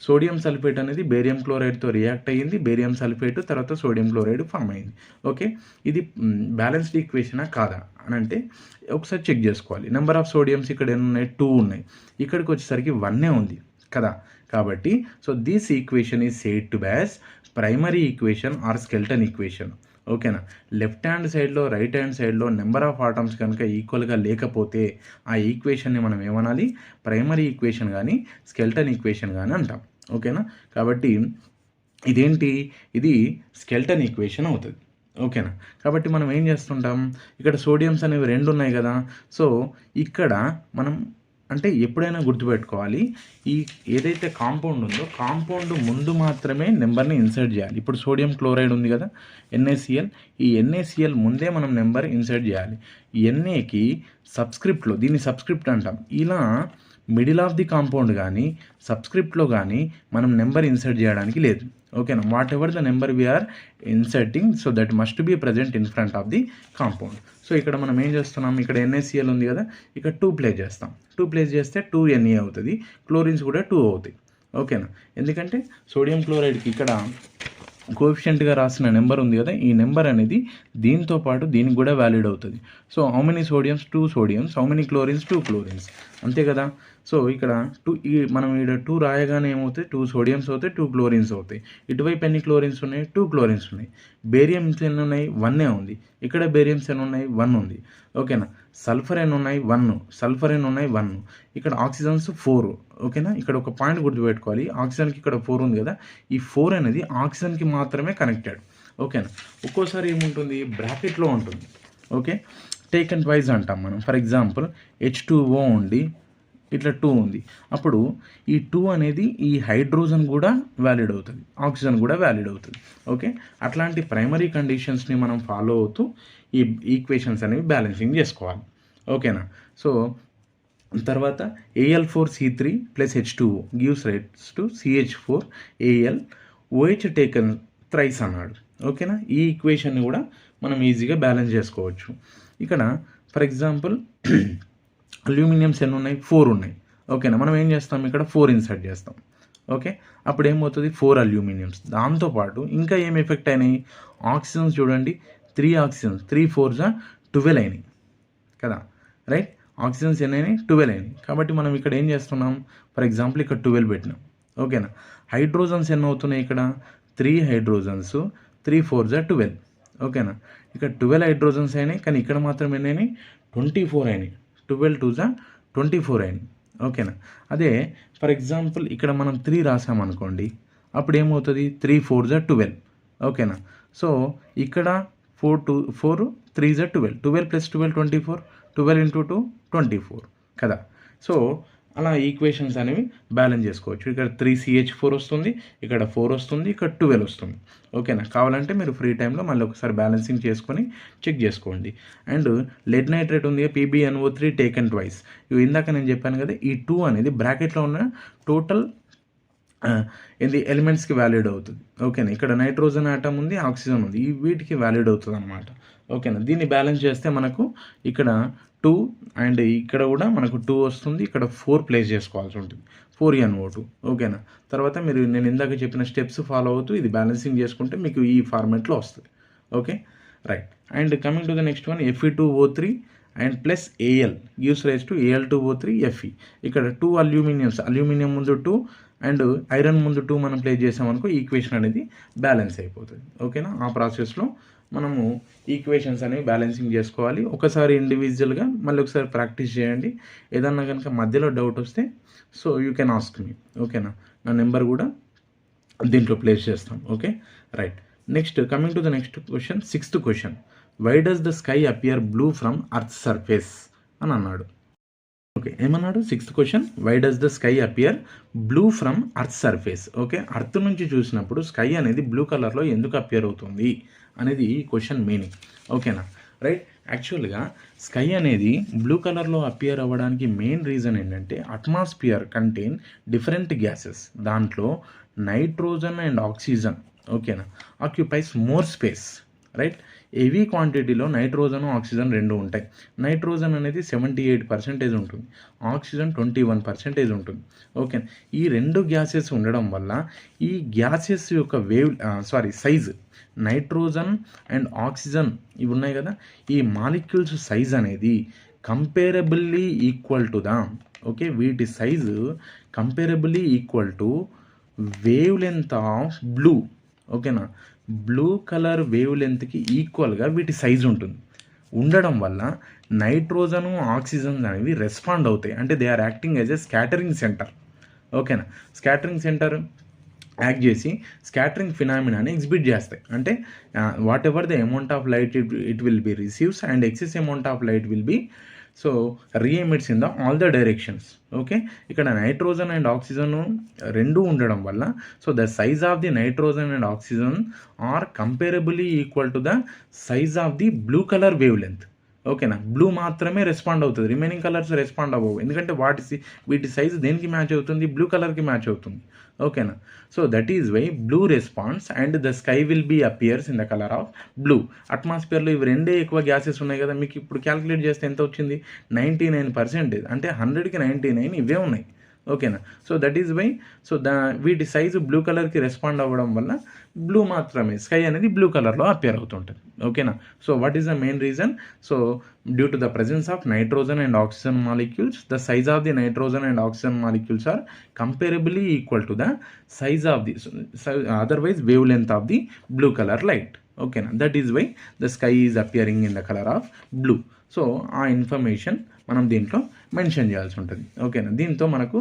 సోడియం సల్ఫేట్ అనేది బేరియం క్లోరైడ్తో రియాక్ట్ అయ్యింది, బేరియం సల్ఫేట్ తర్వాత సోడియం క్లోరైడ్ ఫామ్ అయింది. ఓకే, ఇది బ్యాలెన్స్డ్ ఈక్వేషనా కాదా అని అంటే ఒకసారి చెక్ చేసుకోవాలి. నెంబర్ ఆఫ్ సోడియమ్స్ ఇక్కడ ఎన్ని ఉన్నాయి, 2 ఉన్నాయి, ఇక్కడికి వచ్చేసరికి 1 ఉంది కదా. కాబట్టి so this equation is said to as primary equation or skeleton equation. ఓకేనా, లెఫ్ట్ హ్యాండ్ సైడ్లో, రైట్ హ్యాండ్ సైడ్లో నెంబర్ ఆఫ్ ఆటమ్స్ కనుక ఈక్వల్గా లేకపోతే ఆ ఈక్వేషన్ని మనం ఏమనాలి, ప్రైమరీ ఈక్వేషన్ కానీ స్కెల్టన్ ఈక్వేషన్ కానీ అంటాం. ఓకేనా, కాబట్టి ఇదేంటి, ఇది స్కెల్టన్ ఈక్వేషన్ అవుతుంది. ఓకేనా, కాబట్టి మనం ఏం చేస్తుంటాం, ఇక్కడ సోడియమ్స్ అనేవి 2 ఉన్నాయి కదా. సో ఇక్కడ మనం అంటే ఎప్పుడైనా గుర్తుపెట్టుకోవాలి, ఈ ఏదైతే కాంపౌండ్ ఉందో కాంపౌండ్ ముందు మాత్రమే నెంబర్ని ఇన్సర్ట్ చేయాలి. ఇప్పుడు సోడియం క్లోరైడ్ ఉంది కదా, NaCl, ఈ NaCl ముందే మనం నెంబర్ ఇన్సర్ట్ చేయాలి. NAకి సబ్స్క్రిప్ట్లో, దీన్ని సబ్స్క్రిప్ట్ అంటాం, ఇలా మిడిల్ ఆఫ్ ది కాంపౌండ్ కానీ సబ్స్క్రిప్ట్లో కానీ మనం నెంబర్ ఇన్సర్ట్ చేయడానికి లేదు. ఓకేనా, whatever the number we are inserting, so that must be present in front of the compound. సో ఇక్కడ మనం ఏం చేస్తున్నాం, ఇక్కడ NaCl ఉంది కదా, ఇక్కడ 2 ప్లేస్ చేస్తాం. 2 ప్లేస్ చేస్తే 2 Na అవుతుంది, క్లోరిన్స్ కూడా 2 అవుతాయి. ఓకేనా, ఎందుకంటే సోడియం క్లోరైడ్కి ఇక్కడ కోఎఫిషియంట్గా రాసిన నెంబర్ ఉంది కదా, ఈ నెంబర్ అనేది దీంతో పాటు దీనికి కూడా వ్యాలిడ్ అవుతుంది. So how many sodiums, 2 sodiums, how many chlorines, 2 chlorines, అంతే కదా. సో ఇక్కడ 2 మనం ఇక్కడ 2 రాయగానే ఏమవుతాయి, 2 సోడియమ్స్ అవుతాయి, 2 క్లోరిన్స్ అవుతాయి. ఇటువైపు ఎన్ని క్లోరిన్స్ ఉన్నాయి, 2 క్లోరిన్స్ ఉన్నాయి. బేరియంస్ ఎన్ని ఉన్నాయి, 1 ఉంది. ఇక్కడ బేరియంస్ ఎన్ని ఉన్నాయి, 1 ఉంది. ఓకేనా, సల్ఫర్ ఎన్ని ఉన్నాయి, 1. సల్ఫర్ ఎన్ని ఉన్నాయి, 1. ఇక్కడ ఆక్సిజన్స్ 4. ఓకేనా, ఇక్కడ ఒక పాయింట్ గుర్తుపెట్టుకోవాలి, ఆక్సిజన్కి ఇక్కడ 4 ఉంది కదా, ఈ 4 అనేది ఆక్సిజన్కి మాత్రమే కనెక్టెడ్. ఓకేనా, ఒక్కోసారి ఏముంటుంది, బ్రాకెట్లో ఉంటుంది. ఓకే, టేకన్ వైజ్ అంటాం మనం. ఫర్ ఎగ్జాంపుల్ H2O ఉండి ఇట్లా 2 ఉంది, అప్పుడు ఈ 2 అనేది ఈ హైడ్రోజన్ కూడా వ్యాలిడ్ అవుతుంది, ఆక్సిజన్ కూడా వ్యాలిడ్ అవుతుంది. ఓకే, అట్లాంటి ప్రైమరీ కండిషన్స్ని మనం ఫాలో అవుతూ ఈ ఈక్వేషన్స్ అనేవి బ్యాలెన్సింగ్ చేసుకోవాలి. ఓకేనా, సో తర్వాత Al4C3 + H2O gives rights to CH4Al OH taken thrice అన్నాడు. ఓకేనా, ఈ ఈక్వేషన్ని కూడా మనం ఈజీగా బ్యాలెన్స్ చేసుకోవచ్చు. ఇక్కడ ఫర్ ఎగ్జాంపుల్ అల్యూమినియంస్ ఎన్ని ఉన్నాయి, 4 ఉన్నాయి. ఓకేనా, మనం ఏం చేస్తాం, ఇక్కడ 4 ఇన్సర్ట్ చేస్తాం. ఓకే, అప్పుడు ఏమవుతుంది, 4 అల్యూమినియంస్. దాంతోపాటు ఇంకా ఏం ఎఫెక్ట్ అయినాయి, ఆక్సిజన్స్ చూడండి, 3 ఆక్సిజన్స్, 3 4 12 అయినాయి కదా, రైట్. ఆక్సిజన్స్ ఎన్ని అయినాయి? 12 అయినాయి. కాబట్టి మనం ఇక్కడ ఏం చేస్తున్నాం, ఫర్ ఎగ్జాంపుల్ ఇక్కడ 12 పెట్టినాం, ఓకేనా. హైడ్రోజన్స్ ఎన్ని అవుతున్నాయి ఇక్కడ? 3 హైడ్రోజన్స్, 3 4 12, ఓకేనా. ఇక్కడ 12 హైడ్రోజన్స్ అయినాయి, కానీ ఇక్కడ మాత్రం ఎన్ని అయినాయి? 24 అయినాయి. 12 2 24 అయినాయి, ఓకేనా. అదే ఫర్ ఎగ్జాంపుల్ ఇక్కడ మనం 3 రాసామనుకోండి, అప్పుడు ఏమవుతుంది? 3 4 12, ఓకేనా. సో ఇక్కడ 4 2 4 3 12, 12 + 12 24, 12 × 2 24 కదా. సో అలా ఈక్వేషన్స్ అనేవి బ్యాలెన్స్ చేసుకోవచ్చు. ఇక్కడ 3CH4 వస్తుంది, ఇక్కడ 4 వస్తుంది, ఇక్కడ 12 వస్తుంది, ఓకేనా. కావాలంటే మీరు ఫ్రీ టైంలో మళ్ళీ ఒకసారి బ్యాలెన్సింగ్ చేసుకొని చెక్ చేసుకోండి. అండ్ లెడ్ నైట్రేట్ ఉంది, PbNO3 టేకెన్ ట్వైస్. ఇవి ఇందాక నేను చెప్పాను కదా, ఈ 2 అనేది బ్రాకెట్లో ఉన్న టోటల్ ఇది ఎలిమెంట్స్కి వ్యాలిడ్ అవుతుంది, ఓకేనా. ఇక్కడ నైట్రోజన్ ఆటమ్ ఉంది, ఆక్సిజన్ ఉంది, ఈ వీటికి వ్యాలిడ్ అవుతుంది అనమాట, ఓకేనా. దీన్ని బ్యాలెన్స్ చేస్తే మనకు ఇక్కడ 2 అండ్ ఇక్కడ కూడా మనకు 2 వస్తుంది, ఇక్కడ 4 ప్లేస్ చేసుకోవాల్సి ఉంటుంది, 4NO2, ఓకేనా. తర్వాత మీరు నేను ఇందాక చెప్పిన స్టెప్స్ ఫాలో అవుతూ ఇది బ్యాలెన్సింగ్ చేసుకుంటే మీకు ఈ ఫార్మాట్లో వస్తుంది, okay, right. And coming to the next one, Fe2O3 and plus Al gives rise to Al2O3 Fe. ఇక్కడ 2 అల్యూమినియం ముందు 2 అండ్ ఐరన్ ముందు 2 మనం ప్లేస్ చేసామనుకో ఈక్వేషన్ అనేది బ్యాలెన్స్ అయిపోతుంది, ఓకేనా. ఆ ప్రాసెస్లో మనము ఈక్వేషన్స్ అనేవి బ్యాలెన్సింగ్ చేసుకోవాలి. ఒకసారి ఇండివిజువల్గా మళ్ళీ ఒకసారి ప్రాక్టీస్ చేయండి. ఏదన్నా కనుక మధ్యలో డౌట్ వస్తే so you can ask me, ఓకేనా. నా నెంబర్ కూడా దీంట్లో ప్లేస్ చేస్తాం, okay, right. Next coming to the next question, 6th question, why does the sky appear blue from earth surface అని అన్నాడు, ఓకే. ఏమన్నాడు? 6th question, why does the sky appear blue from earth surface. Okay, earth నుంచి చూసినప్పుడు స్కై అనేది బ్లూ కలర్లో ఎందుకు అపియర్ అవుతుంది అనేది ఈ క్వశ్చన్ మీనింగ్, ఓకేనా, రైట్. యాక్చువల్గా స్కై అనేది బ్లూ కలర్లో అపియర్ అవ్వడానికి మెయిన్ రీజన్ ఏంటంటే అట్మాస్ఫియర్ కంటైన్ డిఫరెంట్ గ్యాసెస్, దాంట్లో నైట్రోజన్ అండ్ ఆక్సిజన్, ఓకేనా, occupies more space, right. Heavy క్వాంటిటీలో నైట్రోజన్ ఆక్సిజన్ రెండు ఉంటాయి. నైట్రోజన్ అనేది 78% ఉంటుంది, ఆక్సిజన్ 21% ఉంటుంది, ఓకే. ఈ రెండు గ్యాసెస్ ఉండడం వల్ల ఈ గ్యాసెస్ యొక్క సైజ్, నైట్రోజన్ అండ్ ఆక్సిజన్ ఇవి ఉన్నాయి కదా, ఈ మాలిక్యూల్స్ సైజ్ అనేది comparably equal to the, okay, వీటి size comparably equal to wavelength of blue, ఓకేనా. బ్లూ కలర్ వేవ్ లెంత్కి ఈక్వల్గా వీటి సైజు ఉంటుంది. ఉండడం వల్ల నైట్రోజను ఆక్సిజన్ అనేవి రెస్పాండ్ అవుతాయి, అంటే they are acting as a scattering centre, ఓకేనా. స్కాటరింగ్ సెంటర్ యాక్ట్ చేసి స్కాటరింగ్ ఫినామినాని ఎగ్జిబిట్ చేస్తాయి. అంటే whatever the amount of light it will be receives and excess amount of light will be so reemits in the all the directions, okay. ఇక్కడ నైట్రోజన్ అండ్ ఆక్సిజన్ రెండు ఉండడం వల్ల so the size of the nitrogen and oxygen are comparably equal to the size of the blue colour wave length, ఓకేనా. బ్లూ మాత్రమే రెస్పాండ్ అవుతుంది, రిమైనింగ్ కలర్స్ రెస్పాండ్ అవ్వవు, ఎందుకంటే వీటి సైజు దేనికి మ్యాచ్ అవుతుంది? బ్లూ కలర్కి మ్యాచ్ అవుతుంది, ఓకేనా. So that is why blue response and the sky will be appears in the colour of blue. అట్మాస్ఫియర్లో ఇవి రెండే ఎక్కువ గ్యాసెస్ ఉన్నాయి కదా, మీకు ఇప్పుడు క్యాలిక్యులేట్ చేస్తే ఎంత వచ్చింది? 99%, అంటే 100కి 99 ఇవే ఉన్నాయి, ఓకేనా. So that is why so వీటి సైజు బ్లూ కలర్కి రెస్పాండ్ అవ్వడం వల్ల బ్లూ మాత్రమే, స్కై అనేది బ్లూ కలర్లో అపియర్ అవుతుంటుంది, ఓకేనా. So what is the main reason? So due to the presence of nitrogen and oxygen molecules, the size of the nitrogen and oxygen molecules are comparably equal to the size of the otherwise wavelength of the blue color light, okay na. That is why the sky is appearing in the color of blue. So ఆ ఇన్ఫర్మేషన్ మనం దీంట్లో మెన్షన్ చేయాల్సి ఉంటుంది, ఓకేనా. దీంతో మనకు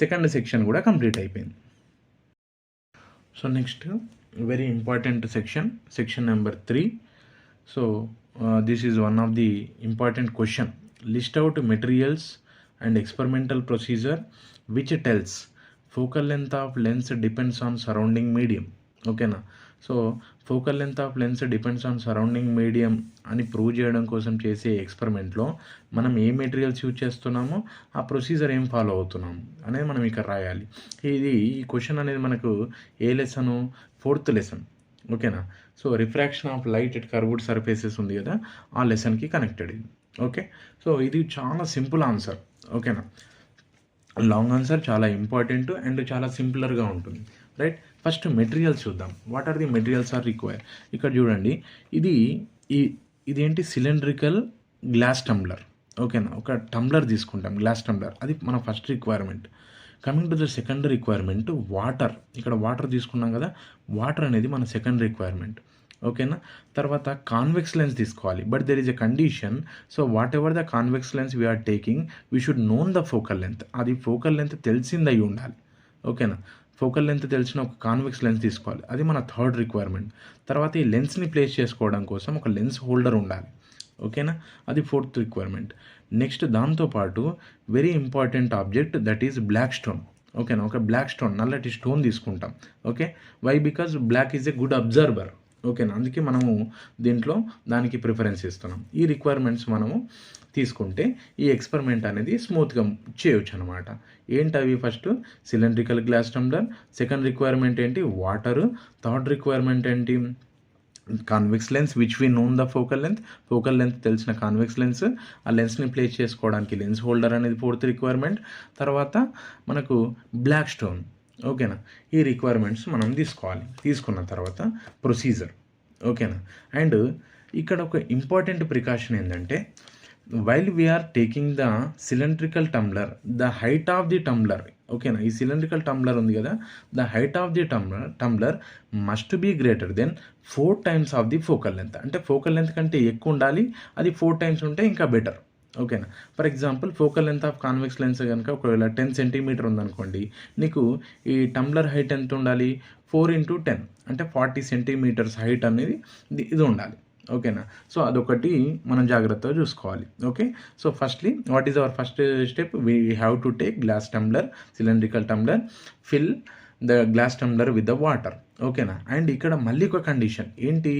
సెకండ్ సెక్షన్ కూడా కంప్లీట్ అయిపోయింది. So next very important section number 3. So this is one of the important question. List out materials and experimental procedure which tells focal length of lens depends on surrounding medium, okay na. So focal length of lens depends on surrounding medium అని ప్రూవ్ చేయడం కోసం చేసే ఎక్స్పెరిమెంట్లో మనం ఏ మెటీరియల్స్ యూజ్ చేస్తున్నామో ఆ ప్రొసీజర్ ఏం ఫాలో అవుతున్నాము అనేది మనం ఇక్కడ రాయాలి. ఈ క్వశ్చన్ అనేది మనకు ఏ లెసను? 4th లెసన్, ఓకేనా. So refraction of light at curved surfaces ఉంది కదా, ఆ లెసన్కి కనెక్టెడ్ ఇది, ఓకే. సో ఇది చాలా సింపుల్ ఆన్సర్, ఓకేనా. లాంగ్ ఆన్సర్ చాలా ఇంపార్టెంట్ అండ్ చాలా సింపులర్గా ఉంటుంది, రైట్. ఫస్ట్ మెటీరియల్స్ చూద్దాం. What are the materials are require? ఇక్కడ చూడండి, ఇది ఈ ఇదేంటి సిలిండ్రికల్ గ్లాస్ టంబ్లర్. ఓకేనా, ఒక టంబ్లర్ తీసుకుంటాం, గ్లాస్ టంబ్లర్, అది మన first requirement. Coming to the second requirement water. ఇక్కడ వాటర్ తీసుకున్నాం కదా, వాటర్ అనేది మన సెకండ్ రిక్వైర్మెంట్. ఓకేనా, తర్వాత కాన్వెక్స్ లెన్స్ తీసుకోవాలి, but there is a condition. So whatever the convex lens we are taking, we should known the focal length. అది ఫోకల్ లెంత్ తెలిసింది అయి ఉండాలి. ఓకేనా, ఫోకల్ లెంత్ తెలిసిన ఒక కాన్వెక్స్ లెన్స్ తీసుకోవాలి, అది మన థర్డ్ రిక్వైర్మెంట్. తర్వాత ఈ లెన్స్ని ప్లేస్ చేసుకోవడం కోసం ఒక లెన్స్ హోల్డర్ ఉండాలి. ఓకేనా, అది ఫోర్త్ రిక్వైర్మెంట్. నెక్స్ట్ దాంతోపాటు very important object, that is black stone. ఓకేనా, ఒక బ్లాక్ స్టోన్, నల్లటి స్టోన్ తీసుకుంటాం. Okay, why? Because black is a good observer. ఓకేనా, అందుకే మనము దీంట్లో దానికి ప్రిఫరెన్స్ ఇస్తున్నాం. ఈ రిక్వైర్మెంట్స్ మనము తీసుకుంటే ఈ ఎక్స్పెరిమెంట్ అనేది స్మూత్గా చేయొచ్చు అనమాట. ఏంటవి? First cylindrical glass tumbler, second requirement ఏంటి? వాటరు, థర్డ్ రిక్వైర్మెంట్ ఏంటి? Convex lens which we known the focal length తెలిసిన కాన్వెక్స్ లెన్స్, ఆ లెన్స్ని ప్లేస్ చేసుకోవడానికి లెన్స్ హోల్డర్ అనేది ఫోర్త్ రిక్వైర్మెంట్. తర్వాత మనకు బ్లాక్ స్టోన్. ఓకేనా, ఈ రిక్వైర్మెంట్స్ మనం తీసుకోవాలి. తీసుకున్న తర్వాత ప్రొసీజర్. ఓకేనా, అండ్ ఇక్కడ ఒక ఇంపార్టెంట్ ప్రికాషన్ ఏంటంటే, while we are taking the cylindrical tumbler, the height of the tumbler. ఓకేనా, ఈ సిలిండ్రికల్ టంబ్లర్ ఉంది కదా, the height of the tumbler must be greater than 4 times of the focal length. అంటే ఫోకల్ లెంత్ కంటే ఎక్కువ ఉండాలి, అది 4 times ఉంటే ఇంకా బెటర్. ఓకేనా, for example focal length of convex lens కనుక ఒకవేళ 10 centimeter ఉందనుకోండి, నీకు ఈ టంబ్లర్ హైట్ ఎంత ఉండాలి? 4 into 10 అంటే 40 centimeters హైట్ అనేది ఇది ఉండాలి. ఓకేనా, సో అదొకటి మనం జాగ్రత్తగా చూసుకోవాలి. Okay, so firstly what is our first step? We have to take glass tumbler, cylindrical tumbler, fill the glass tumbler with the water. ఓకేనా, అండ్ ఇక్కడ మళ్ళీ ఒక కండిషన్ ఏంటి?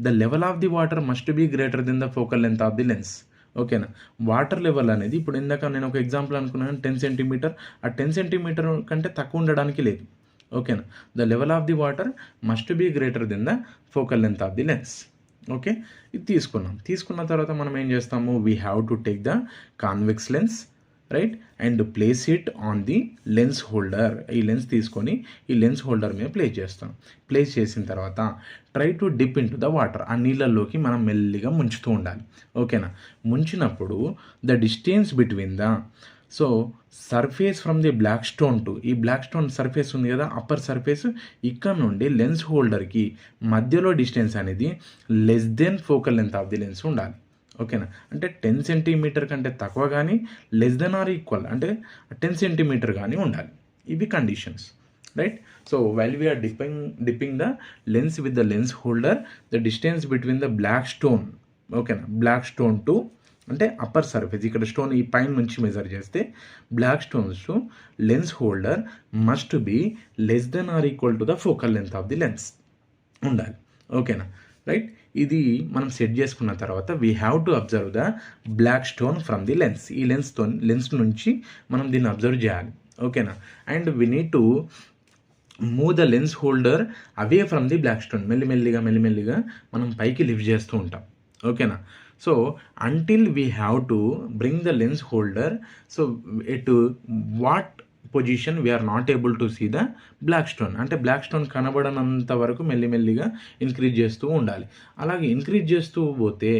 The level of the water must be greater than the focal length of the lens. ఓకేనా, వాటర్ లెవెల్ అనేది ఇప్పుడు ఇందాక నేను ఒక ఎగ్జాంపుల్ అనుకున్నాను 10 centimeter, ఆ 10 centimeter కంటే తక్కువ ఉండడానికి లేదు. ఓకేనా, the level of the water must be greater than the focal length of the lens. Okay, ఇది తీసుకున్న తర్వాత మనం ఏం చేస్తాము? We have to take the convex lens, right, and place it on the lens holder. ఈ లెన్స్ తీసుకొని ఈ లెన్స్ హోల్డర్ మీద ప్లేస్ చేసిన తర్వాత try to dip into the water. ఆ నీళ్ళల్లోకి మనం మెల్లిగా ముంచుతూ ఉండాలి. ఓకేనా, ముంచినప్పుడు the distance between the surface from the black stone to, ఈ బ్లాక్ స్టోన్ సర్ఫేస్ ఉంది కదా, అప్పర్ సర్ఫేస్, ఇక్కడ నుండి లెన్స్ హోల్డర్కి మధ్యలో డిస్టెన్స్ అనేది less than focal length of the lens ఉండాలి. ఓకేనా, అంటే 10 centimeter కంటే తక్కువ కానీ, లెస్ దెన్ ఆర్ ఈక్వల్ అంటే 10 centimeter కానీ ఉండాలి. ఇవి conditions, right. So while we are dipping the lens with the lens holder, the distance between the black stone. ఓకేనా, బ్లాక్ స్టోన్ టు అంటే అప్పర్ సర్ఫేస్, ఇక్కడ స్టోన్ ఈ పైన నుంచి మెజర్ చేస్తే black stones to lens holder must be less than or equal to the focal length of the lens ఉండాలి. ఓకేనా, రైట్. ఇది మనం సెట్ చేసుకున్న తర్వాత we have to observe the black stone from the lens. ఈ లెన్స్ నుంచి మనం దీన్ని అబ్జర్వ్ చేయాలి. ఓకేనా, and we need to move the lens holder away from the black stone. మెల్లిమెల్లిగా మనం పైకి లిఫ్ట్ చేస్తూ ఉంటాం. ఓకేనా, so until we have to bring the lens holder, so at what position we are not able to see the black stone, అంటే బ్లాక్ స్టోన్ కనబడనంత వరకు మెల్లిమెల్లిగా ఇంక్రీజ్ చేస్తూ ఉండాలి. అలాగే ఇంక్రీజ్ చేస్తూ పోతే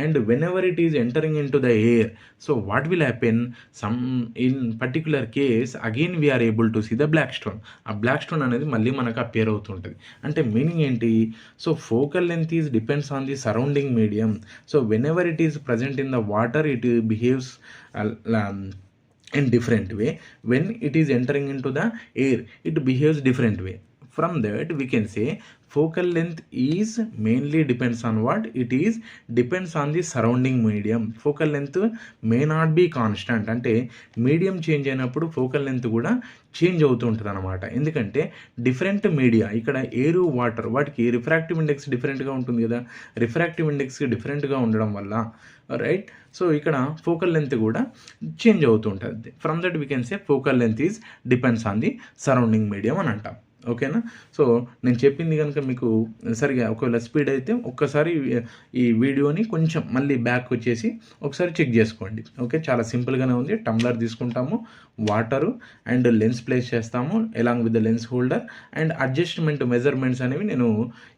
and whenever it is entering into the air, so what will happen? In particular case again we are able to see the black stone. ఆ బ్లాక్ స్టోన్ అనేది మళ్ళీ మనకు అపియర్ అవుతుంటుంది. అంటే మీనింగ్ ఏంటి? So focal length is depends on the surrounding medium. So whenever it is present in the water, it behaves in different way. When it is entering into the air, it behaves different way. From that we can say focal length is mainly depends on what? It is depends on the surrounding medium. Focal length may not be constant, అంటే మీడియం చేంజ్ అయినప్పుడు ఫోకల్ లెంత్ కూడా చేంజ్ అవుతూ ఉంటుంది అనమాట. ఎందుకంటే డిఫరెంట్ మీడియా, ఇక్కడ ఎయిర్ వాటర్, వాటికి రిఫ్రాక్టివ్ ఇండెక్స్ డిఫరెంట్గా ఉంటుంది కదా, రిఫ్రాక్టివ్ ఇండెక్స్ డిఫరెంట్గా ఉండడం వల్ల, రైట్, సో ఇక్కడ ఫోకల్ లెంత్ కూడా చేంజ్ అవుతూ ఉంటుంది. From that we can say focal length is depends on the surrounding medium అని అంటాం. ఓకేనా, సో నేను చెప్పింది కనుక మీకు సరిగా ఒకవేళ స్పీడ్ అయితే ఒక్కసారి ఈ వీడియోని కొంచెం మళ్ళీ బ్యాక్ వచ్చేసి ఒకసారి చెక్ చేసుకోండి. ఓకే, చాలా సింపుల్గానే ఉంది. టంబ్లర్ తీసుకుంటాము, వాటరు అండ్ లెన్స్ ప్లేస్ చేస్తాము along with the lens holder, and adjustment measurements అనేవి నేను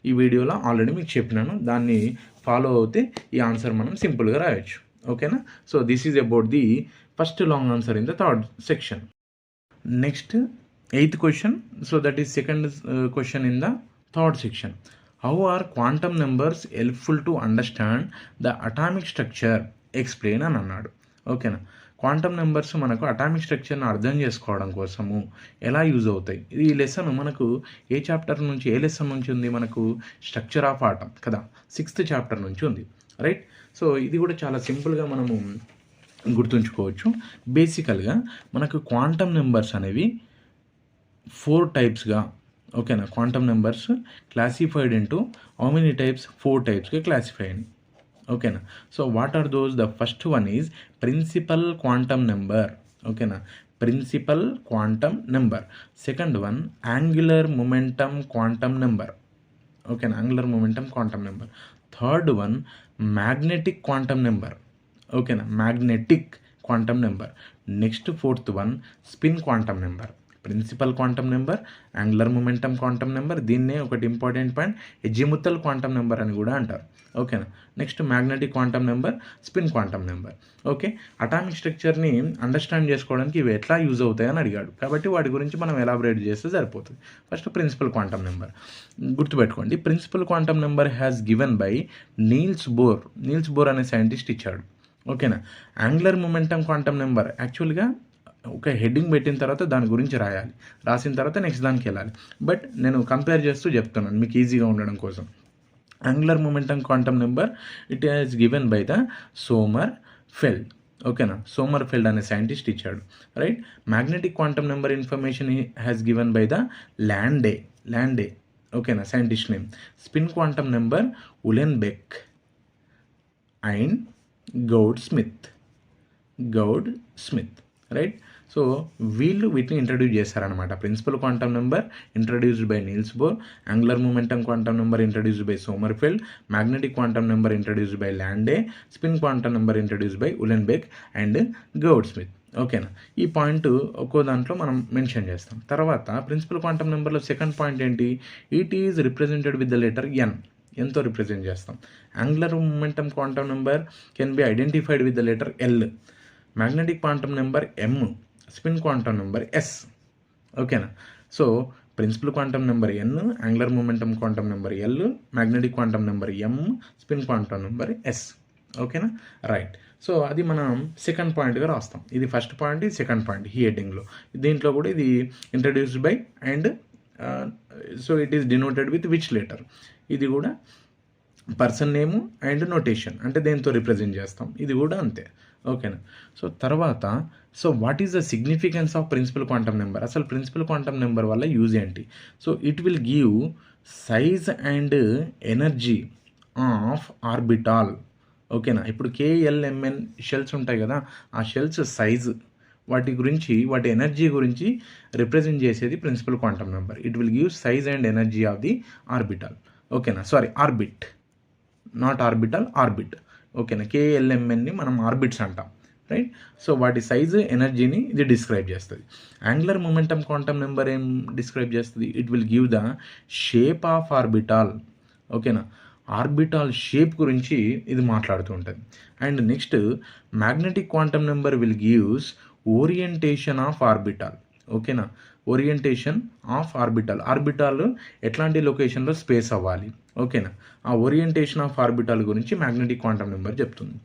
ఈ వీడియోలో ఆల్రెడీ మీకు చెప్పినాను. దాన్ని ఫాలో అవుతే ఈ ఆన్సర్ మనం సింపుల్గా రాయొచ్చు. ఓకేనా? So this is about the first long answer in the third section. Next 8th question. So that is second question in the third section. How are quantum numbers helpful to understand the atomic structure? Explain అని అన్నాడు. ఓకేనా? క్వాంటమ్ నెంబర్స్ మనకు అటామిక్ స్ట్రక్చర్ని అర్థం చేసుకోవడం కోసము ఎలా యూజ్ అవుతాయి. ఈ లెసన్ మనకు ఏ చాప్టర్ నుంచి ఏ లెసన్ నుంచి ఉంది? మనకు స్ట్రక్చర్ ఆఫ్ ఆటమ్ కదా, 6th చాప్టర్ నుంచి ఉంది, రైట్? సో ఇది కూడా చాలా సింపుల్గా మనము గుర్తుంచుకోవచ్చు. బేసికల్గా మనకు క్వాంటమ్ నెంబర్స్ అనేవి 4 టైప్స్గా, ఓకేనా, quantum numbers classified into how many types? 4 టైప్స్గా క్లాసిఫై అయింది. ఓకేనా? So what are those? The first one is principal quantum number. ఓకేనా? Principal quantum number. Second one angular momentum quantum number. ఓకేనా? Angular momentum quantum number. Third one magnetic quantum number. ఓకేనా? Magnetic quantum number. Next fourth one spin quantum number. Principal quantum number, angular momentum quantum number, దీన్నే ఒకటి important point azimuthal quantum number అని కూడా అంటారు. ఓకేనా? Next magnetic quantum number, spin quantum number. Okay, atomic స్ట్రక్చర్ని అండర్స్టాండ్ చేసుకోవడానికి ఇవి ఎట్లా యూజ్ అవుతాయని అడిగాడు, కాబట్టి వాటి గురించి మనం ఎలాబరేట్ చేస్తే సరిపోతుంది. ఫస్ట్ ప్రిన్సిపల్ క్వాంటమ్ నెంబర్ గుర్తుపెట్టుకోండి. Principal quantum number has given by Niels Bohr. Niels Bohr అనే సైంటిస్ట్ ఇచ్చాడు. ఓకేనా? యాంగులర్ మొమెంటమ్ క్వాంటమ్ నెంబర్ యాక్చువల్గా ఒక హెడ్డింగ్ పెట్టిన తర్వాత దాని గురించి రాయాలి, రాసిన తర్వాత నెక్స్ట్ దానికి వెళ్ళాలి. బట్ నేను కంపేర్ చేస్తూ చెప్తున్నాను మీకు ఈజీగా ఉండడం కోసం. Angular momentum quantum number it is given by the Sommerfeld. ఓకేనా? సోమర్ఫెల్డ్ అనే సైంటిస్ట్ ఇచ్చాడు, right? Magnetic quantum number information has given by the Lande. ఓకేనా? Scientist name. Spin quantum number Uhlenbeck and Goudsmit, right? So వీటిని ఇంట్రడ్యూస్ చేశారనమాట. Principal quantum number introduced by Niels Bohr, angular momentum quantum number introduced by Sommerfeld, magnetic quantum number introduced by Lande, spin quantum number introduced by ఉలెన్బెక్ and Goudsmit. ఓకేనా? ఈ పాయింట్ ఒక్కో దాంట్లో మనం మెన్షన్ చేస్తాం. తర్వాత ప్రిన్సిపల్ క్వాంటమ్ నెంబర్లో సెకండ్ పాయింట్ ఏంటి? It is represented with the letter n. ఎంతో రిప్రజెంట్ చేస్తాం. Angular momentum quantum number can be identified with the letter l. Magnetic quantum number m, spin quantum number s. ఓకేనా? So principal quantum number n, angular momentum quantum number l, magnetic quantum number m, spin quantum number s. ఓకేనా? రైట్. సో అది మనం సెకండ్ పాయింట్గా రాస్తాం. ఇది ఫస్ట్ పాయింట్, ఇది సెకండ్ పాయింట్ ఈ హెడ్డింగ్లో. దీంట్లో కూడా ఇది introduced by and so it is denoted with which letter. ఇది కూడా పర్సన్ నేము అండ్ నోటేషన్, అంటే దేంతో రిప్రజెంట్ చేస్తాం. ఇది కూడా అంతే. ఓకేనా? సో తర్వాత what is the significance of principal quantum number? అసలు ప్రిన్సిపల్ క్వాంటమ్ నెంబర్ వల్ల యూజ్ ఏంటి? So it will give size and energy of orbital. ఓకేనా? ఇప్పుడు KLMN షెల్స్ ఉంటాయి కదా, ఆ షెల్స్ సైజ్, వాటి ఎనర్జీ గురించి రిప్రజెంట్ చేసేది principal quantum number. It will give size and energy of the orbital. ఓకేనా? Sorry, orbit, not orbital, orbit. ఓకేనా? KLMNని మనం ఆర్బిట్స్ అంటాం, రైట్? సో వాటి సైజు, ఎనర్జీని ఇది డిస్క్రైబ్ చేస్తుంది. యాంగులర్ మొమెంటమ్ క్వాంటమ్ నెంబర్ ఏం డిస్క్రైబ్ చేస్తుంది? It will give the shape of orbital. ఓకేనా? ఆర్బిటాల్ షేప్ గురించి ఇది మాట్లాడుతూ ఉంటుంది. And next magnetic quantum number will gives orientation of orbital. ఓకేనా? ఓరియంటేషన్ ఆఫ్ ఆర్బిటాల్ ఎట్లాంటి లొకేషన్లో స్పేస్ అవ్వాలి. ఓకేనా? ఆ ఓరియంటేషన్ ఆఫ్ ఆర్బిటాల్ గురించి మ్యాగ్నెటిక్ క్వాంటమ్ నెంబర్ చెప్తుంది.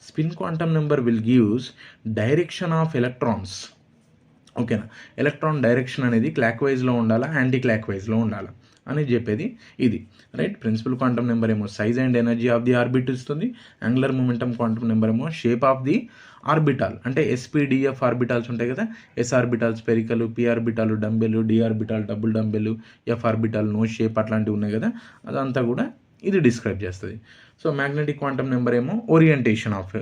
Spin quantum number will gives direction of electrons. ఓకేనా? ఎలక్ట్రాన్ డైరెక్షన్ అనేది క్లాక్ వైజ్లో ఉండాలా, యాంటీ క్లాక్ వైజ్లో ఉండాలా అని చెప్పేది ఇది, రైట్? ప్రిన్సిపల్ క్వాంటమ్ నెంబర్ ఏమో size and energy of the orbit ఇస్తుంది. యాంగులర్ మొమెంటమ్ క్వాంటమ్ నెంబర్ ఏమో షేప్ ఆఫ్ ది ఆర్బిటాల్, అంటే SPDF ఆర్బిటాల్స్ ఉంటాయి కదా, S orbital spherical, P orbital dumbbell, D orbital double dumbbell, F orbital no shape, అట్లాంటివి ఉన్నాయి కదా, అదంతా కూడా ఇది డిస్క్రైబ్ చేస్తుంది. సో మ్యాగ్నెటిక్ క్వాంటమ్ నెంబర్ ఏమో orientation of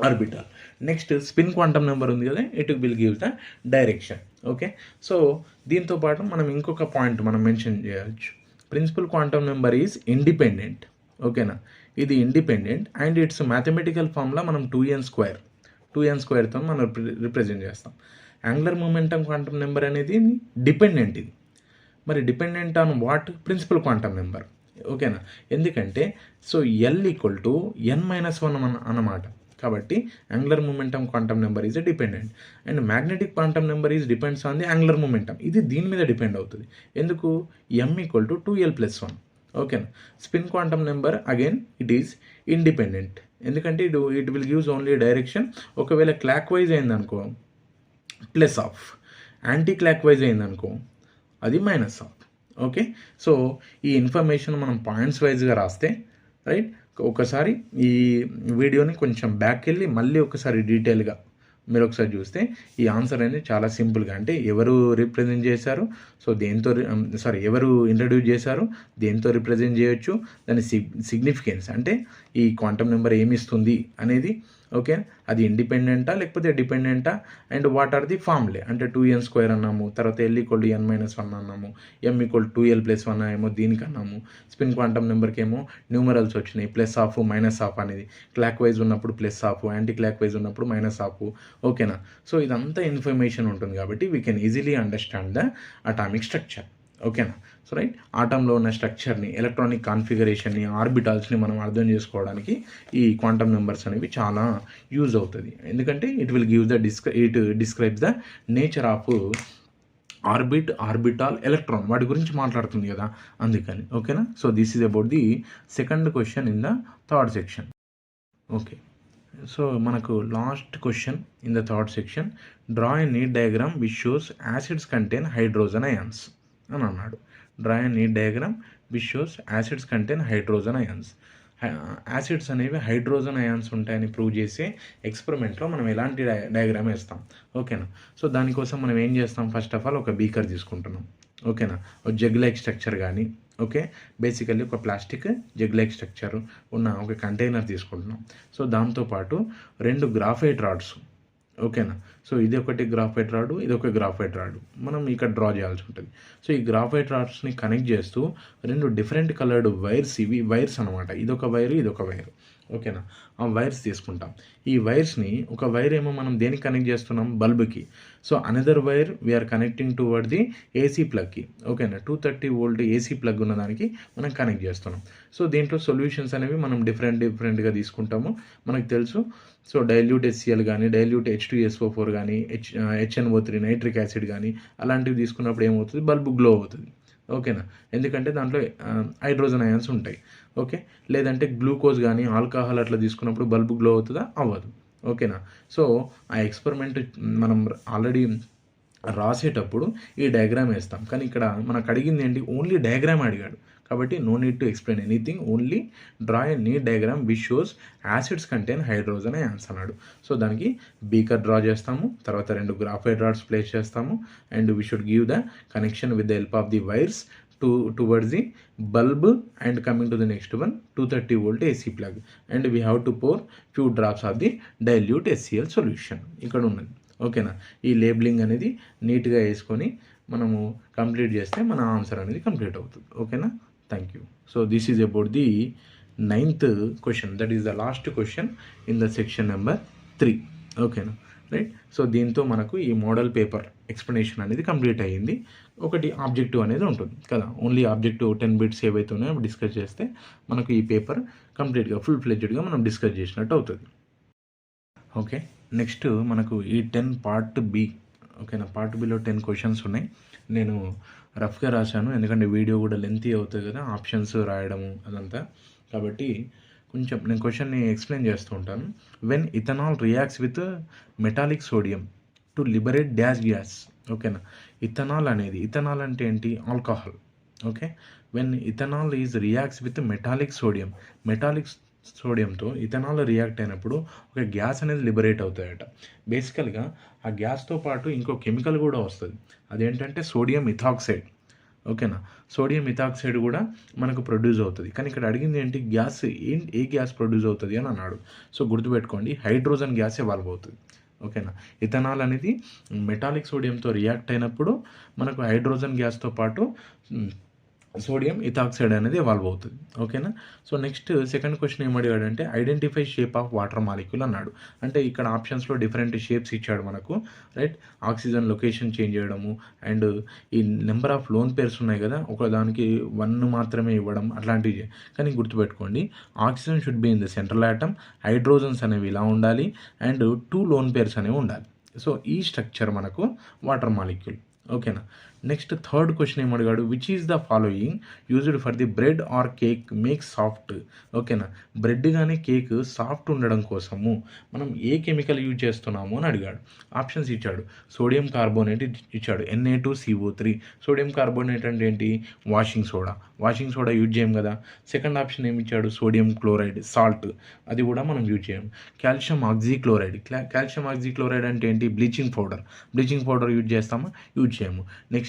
orbital. Next spin quantum number ఉంది కదా, it will give the direction. Okay, so దీంతో పాటు మనం ఇంకొక పాయింట్ మనం మెన్షన్ చేయవచ్చు. Principal quantum number is independent. ఓకేనా? ఇది independent and its mathematical formula మనం 2n²తో మనం రిప్రజెంట్ చేస్తాం. యాంగులర్ మొమెంటమ్ క్వాంటమ్ నెంబర్ అనేది డిపెండెంట్. ఇది మరి dependent on what? Principal quantum number. ఓకేనా. ఎందుకంటే so L equal to n-1 అన్నమాట. కాబట్టి angular momentum quantum number is a dependent and magnetic quantum number is depends on the angular momentum. ఇది దీని మీద డిపెండ్ అవుతుంది. ఎందుకు? m equal to 2l+1. ఓకేనా. Spin quantum number again it is independent. ఎందుకంటే it will gives only direction. ఒకవేళ క్లాక్ వైజ్ అయిందనుకో plus half, anti clock wise అయిందనుకో అది మైనస్ ఆఫ్. ఓకే. సో ఈ ఇన్ఫర్మేషన్ మనం పాయింట్స్ వైజ్గా రాస్తే రైట్. ఒకసారి ఈ వీడియోని కొంచెం బ్యాక్ వెళ్ళి మళ్ళీ ఒకసారి డీటెయిల్గా మీరు ఒకసారి చూస్తే ఈ ఆన్సర్ అనేది చాలా సింపుల్గా, అంటే ఎవరు రిప్రజెంట్ చేశారు, సో దేంతో ఎవరు ఇంట్రడ్యూస్ చేశారు, దేంతో రిప్రజెంట్ చేయొచ్చు, దాని సిగ్నిఫికెన్స్ అంటే ఈ క్వాంటమ్ నెంబర్ ఏమి ఇస్తుంది అనేది. ఓకే. అది ఇండిపెండెంటా లేకపోతే డిపెండెంటా and what are the formulae, అంటే 2n² అన్నాము, తర్వాత l ఈక్వల్ టు n-1 అన్నాము, m ఈక్వల్ టు 2l+1 ఏమో దీనికి అన్నాము. స్పిన్ క్వాంటమ్ నెంబర్కి ఏమో న్యూమరల్స్ వచ్చినాయి, ప్లస్ ఆఫ్ మైనస్ ఆఫ్ అనేది. క్లాక్ వైజ్ ఉన్నప్పుడు plus half, anti clock wise ఉన్నప్పుడు మైనస్ ఆఫ్. ఓకేనా. సో ఇదంతా ఇన్ఫర్మేషన్ ఉంటుంది కాబట్టి we can easily understand the atomic structure. ఓకేనా. సో రైట్, ఆటంలో ఉన్న స్ట్రక్చర్ని, ఎలక్ట్రానిక్ కాన్ఫిగరేషన్ని, ఆర్బిటాల్స్ని మనం అర్థం చేసుకోవడానికి ఈ క్వాంటమ్ నెంబర్స్ అనేవి చాలా యూజ్ అవుతుంది. ఎందుకంటే it will give it describes the nature of orbit, orbital, electron, వాటి గురించి మాట్లాడుతుంది కదా, అందుకని. ఓకేనా. So this is about the second question in the third section. Okay. So మనకు last question in the third section, draw a neat diagram which shows acids contain hydrogen ions అని అన్నాడు. Draw a neat diagram which shows acids contain hydrogen ions. Acids అనేవి హైడ్రోజన్ అయాన్స్ ఉంటాయని ప్రూవ్ చేసే ఎక్స్పెరిమెంట్లో మనం ఎలాంటి డయాగ్రామ్ వేస్తాం. ఓకేనా. సో దానికోసం మనం ఏం చేస్తాం, ఫస్ట్ ఆఫ్ ఆల్ ఒక బీకర్ తీసుకుంటున్నాం. ఓకేనా. ఒక జగ్ లైక్ స్ట్రక్చర్ కానీ, ఓకే, బేసికల్లీ ఒక ప్లాస్టిక్ జగ్ లైక్ స్ట్రక్చర్ ఉన్న ఒక కంటైనర్ తీసుకుంటున్నాం. సో దాంతోపాటు 2 గ్రాఫైట్ రాడ్స్. ఓకేనా. సో ఇది ఒకటి గ్రాఫైట్ రాడు, ఇది ఒక గ్రాఫైట్ రాడు మనం ఇక్కడ డ్రా చేయాల్సి ఉంటుంది. సో ఈ గ్రాఫైట్ రాడ్స్ని కనెక్ట్ చేస్తూ 2 డిఫరెంట్ కలర్డ్ వైర్స్, ఇవి వైర్స్ అనమాట, ఇదొక వైరు, ఇదొక వైరు. ఓకేనా. ఆ వైర్స్ తీసుకుంటాం. ఈ వైర్స్ని, ఒక వైర్ ఏమో మనం దేనికి కనెక్ట్ చేస్తున్నాం, బల్బ్కి. So another wire we are connecting toward the AC ప్లగ్కి. ఓకేనా. 230 వోల్ట్ ఏసీ ప్లగ్ ఉన్న దానికి మనం కనెక్ట్ చేస్తున్నాం. సో దీంట్లో సొల్యూషన్స్ అనేవి మనం డిఫరెంట్గా తీసుకుంటాము, మనకు తెలుసు. సో డైల్యూట్ HCl కానీ, డైల్యూట్ H2SO4 కానీ, HNO3 నైట్రిక్ యాసిడ్ కానీ అలాంటివి తీసుకున్నప్పుడు ఏమవుతుంది, బల్బు గ్లో అవుతుంది. ఓకేనా. ఎందుకంటే దాంట్లో హైడ్రోజన్ అయాన్స్ ఉంటాయి. ఓకే. లేదంటే గ్లూకోజ్ కానీ, ఆల్కహాల్ అట్లా తీసుకున్నప్పుడు బల్బు గ్లో అవుతుందా, అవ్వదు. ఓకేనా. సో ఆ ఎక్స్పెరిమెంట్ మనం ఆల్రెడీ రాసేటప్పుడు ఈ డయాగ్రామ్ వేస్తాం, కానీ ఇక్కడ మనకు అడిగింది ఏంటి, ఓన్లీ డయాగ్రామ్ అడిగాడు. కాబట్టి no need to explain anything, only draw a neat diagram which shows acids contain hydrogen ions అన్నాడు. సో దానికి బీకర్ డ్రా చేస్తాము, తర్వాత 2 గ్రాఫైట్ రాడ్స్ ప్లేస్ చేస్తాము, and we should give the connection with the help of the wires towards the bulb, and coming to the next one 230 volt AC plug, and we have to pour few drops of the dilute HCl solution ఇక్కడ ఉన్నది. ఓకేనా. ఈ లేబులింగ్ అనేది నీట్గా వేసుకొని మనము కంప్లీట్ చేస్తే మన ఆన్సర్ అనేది కంప్లీట్ అవుతుంది. ఓకేనా. Thank you. So this is about the 9th question, that is the last question in the section number 3. ఓకేనా. రైట్. సో దీంతో మనకు ఈ మోడల్ పేపర్ ఎక్స్ప్లెనేషన్ అనేది కంప్లీట్ అయ్యింది. ఒకటి ఆబ్జెక్టివ్ అనేది ఉంటుంది కదా, ఓన్లీ ఆబ్జెక్టివ్ 10 బిట్స్ ఏవైతే ఉన్నాయో డిస్కస్ చేస్తే మనకు ఈ పేపర్ కంప్లీట్గా ఫుల్ ఫ్లెడ్జ్డ్గా మనం డిస్కస్ చేసినట్టు అవుతుంది. ఓకే. నెక్స్ట్ మనకు ఈ 10 పార్ట్ బి. ఓకేనా. పార్ట్ బిలో 10 క్వశ్చన్స్ ఉన్నాయి. నేను రఫ్గా రాశాను, ఎందుకంటే వీడియో కూడా లెంతీ అవుతుంది కదా, ఆప్షన్స్ రాయడము అదంతా. కాబట్టి కొంచెం నేను క్వశ్చన్ని ఎక్స్ప్లెయిన్ చేస్తూ ఉంటాను. When ethanol reacts with metallic sodium to liberate dash gas. ఓకేనా. ఇథనాల్ అంటే ఏంటి, alcohol. Okay. When ethanol reacts with metallic సోడియంతో ఇథనాల్ రియాక్ట్ అయినప్పుడు ఒక గ్యాస్ అనేది లిబరేట్ అవుతాయట. బేసికల్గా ఆ గ్యాస్తో పాటు ఇంకో కెమికల్ కూడా వస్తుంది, అదేంటంటే సోడియం ఇథాక్సైడ్. ఓకేనా. సోడియం ఇథాక్సైడ్ కూడా మనకు ప్రొడ్యూస్ అవుతుంది. కానీ ఇక్కడ అడిగింది ఏంటి, గ్యాస్ ఏ గ్యాస్ ప్రొడ్యూస్ అవుతుంది అని అన్నాడు. సో గుర్తుపెట్టుకోండి, హైడ్రోజన్ గ్యాస్ ఎవాల్వ్ అవుతుంది. ఓకేనా. ఇథనాల్ అనేది మెటాలిక్ సోడియంతో రియాక్ట్ అయినప్పుడు మనకు హైడ్రోజన్ గ్యాస్తో పాటు సోడియం ఇథాక్సైడ్ అనేది ఎవాల్వ్ అవుతుంది. ఓకేనా. సో నెక్స్ట్ సెకండ్ క్వశ్చన్ ఏమడిగాడంటే identify shape of water molecule అన్నాడు. అంటే ఇక్కడ ఆప్షన్స్లో డిఫరెంట్ షేప్స్ ఇచ్చాడు మనకు, రైట్. ఆక్సిజన్ లొకేషన్ చేంజ్ చేయడము అండ్ ఈ నెంబర్ ఆఫ్ లోన్ పేర్స్ ఉన్నాయి కదా, ఒకదానికి 1 మాత్రమే ఇవ్వడం అట్లాంటివి. కానీ గుర్తుపెట్టుకోండి, oxygen should be in the central atom, hydrogens అనేవి ఇలా ఉండాలి అండ్ 2 లోన్ పేర్స్ అనేవి ఉండాలి. సో ఈ స్ట్రక్చర్ మనకు వాటర్ మాలిక్యూల్. ఓకేనా. నెక్స్ట్ థర్డ్ క్వశ్చన్ ఏమడిగాడు, which is the following used for the bread or cake make soft. ఓకేనా. బ్రెడ్ కానీ కేక్ సాఫ్ట్ ఉండడం కోసము మనం ఏ కెమికల్ యూజ్ చేస్తున్నాము అని అడిగాడు. ఆప్షన్స్ ఇచ్చాడు. సోడియం కార్బోనేట్ ఇచ్చాడు, Na2CO3. సోడియం కార్బోనేట్ అంటే ఏంటి, washing soda. Washing soda use చేయం కదా. సెకండ్ ఆప్షన్ ఏమి ఇచ్చాడు, సోడియం క్లోరైడ్, సాల్ట్, అది కూడా మనం యూజ్ చేయం. Calcium oxychloride. కాల్షియం ఆక్సీక్లోరైడ్ అంటే ఏంటి, bleaching powder. Bleaching powder use చేస్తామా, యూజ్ చేయము. నెక్స్ట్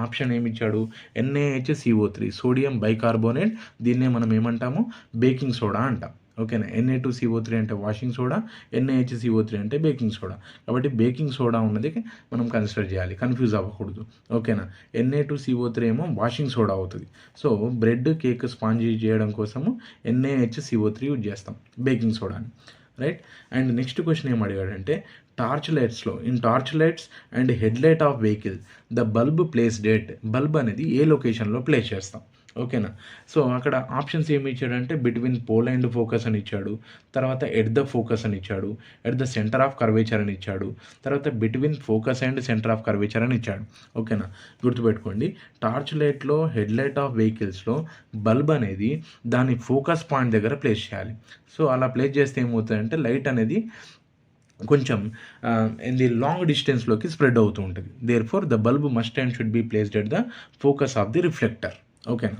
ఆప్షన్ ఏమి ఇచ్చాడు, NaHCO3, సోడియం బైకార్బోనేట్. దీన్నే మనం ఏమంటాము, బేకింగ్ సోడా అంటాం. ఓకేనా. Na2CO3 అంటే వాషింగ్ సోడా, NaHCO3 అంటే బేకింగ్ సోడా. కాబట్టి బేకింగ్ సోడా ఉన్నది మనం కన్సిడర్ చేయాలి, కన్ఫ్యూజ్ అవ్వకూడదు. ఓకేనా. Na2CO3 ఏమో వాషింగ్ సోడా అవుతుంది. సో బ్రెడ్ కేక్ స్పాంజీ చేయడం కోసము NaHCO3 యూజ్ చేస్తాం, బేకింగ్ సోడాని, రైట్. అండ్ నెక్స్ట్ క్వశ్చన్ ఏం అడిగాడంటే టార్చ్ లైట్స్లో, in torch lights and headlight of vehicle the bulb placed at. Bulb అనేది ఏ లొకేషన్లో ప్లేస్ చేస్తాం. ఓకేనా. సో అక్కడ ఆప్షన్స్ ఏమి ఇచ్చాడంటే బిట్వీన్ పోల్ అండ్ ఫోకస్ అని ఇచ్చాడు, తర్వాత ఎట్ ద ఫోకస్ అని ఇచ్చాడు, at the centre of curvature అని ఇచ్చాడు, తర్వాత between focus and centre of curvature అని ఇచ్చాడు. ఓకేనా. గుర్తుపెట్టుకోండి, టార్చ్ లైట్లో హెడ్ లైట్ ఆఫ్ వెహికల్స్లో బల్బ్ అనేది దాని ఫోకస్ పాయింట్ దగ్గర ప్లేస్ చేయాలి. సో అలా ప్లేస్ చేస్తే ఏమవుతుందంటే లైట్ అనేది కొంచెం ఇన్ ది లాంగ్ డిస్టెన్స్లోకి స్ప్రెడ్ అవుతూ ఉంటుంది. Therefore the bulb must and should be placed at the focus of the reflector. ఓకేనా.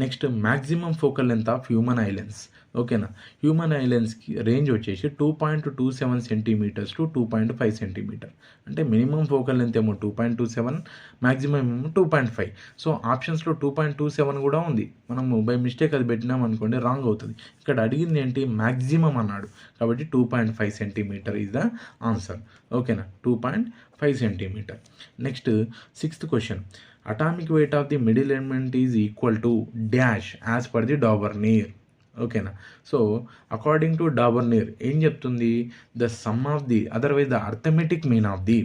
Next maximum focal length of human eye lens. ఓకేనా. హ్యూమన్ ఐలెన్స్కి రేంజ్ వచ్చేసి 2.27 సెంటీమీటర్స్ టు 2.5 సెంటీమీటర్. అంటే మినిమం ఫోకల్ లెంత్ ఏమో 2.27, మ్యాక్సిమం ఏమో 2.5. సో ఆప్షన్స్లో 2.27 కూడా ఉంది. మనము బై మిస్టేక్ అది పెట్టినాం అనుకోండి, రాంగ్ అవుతుంది. ఇక్కడ అడిగింది ఏంటి, మ్యాక్సిమం అన్నాడు. కాబట్టి 2.5 సెంటీమీటర్ ఈజ్ ద ఆన్సర్. ఓకేనా. 2.5 centimetre. Next sixth question, atomic weight of the middle element is equal to dash as per the Dobereiner. ఓకేనా. సో అకార్డింగ్ టు డాబర్నీర్ ఏం చెప్తుంది, the sum of the, otherwise the arithmetic mean of the,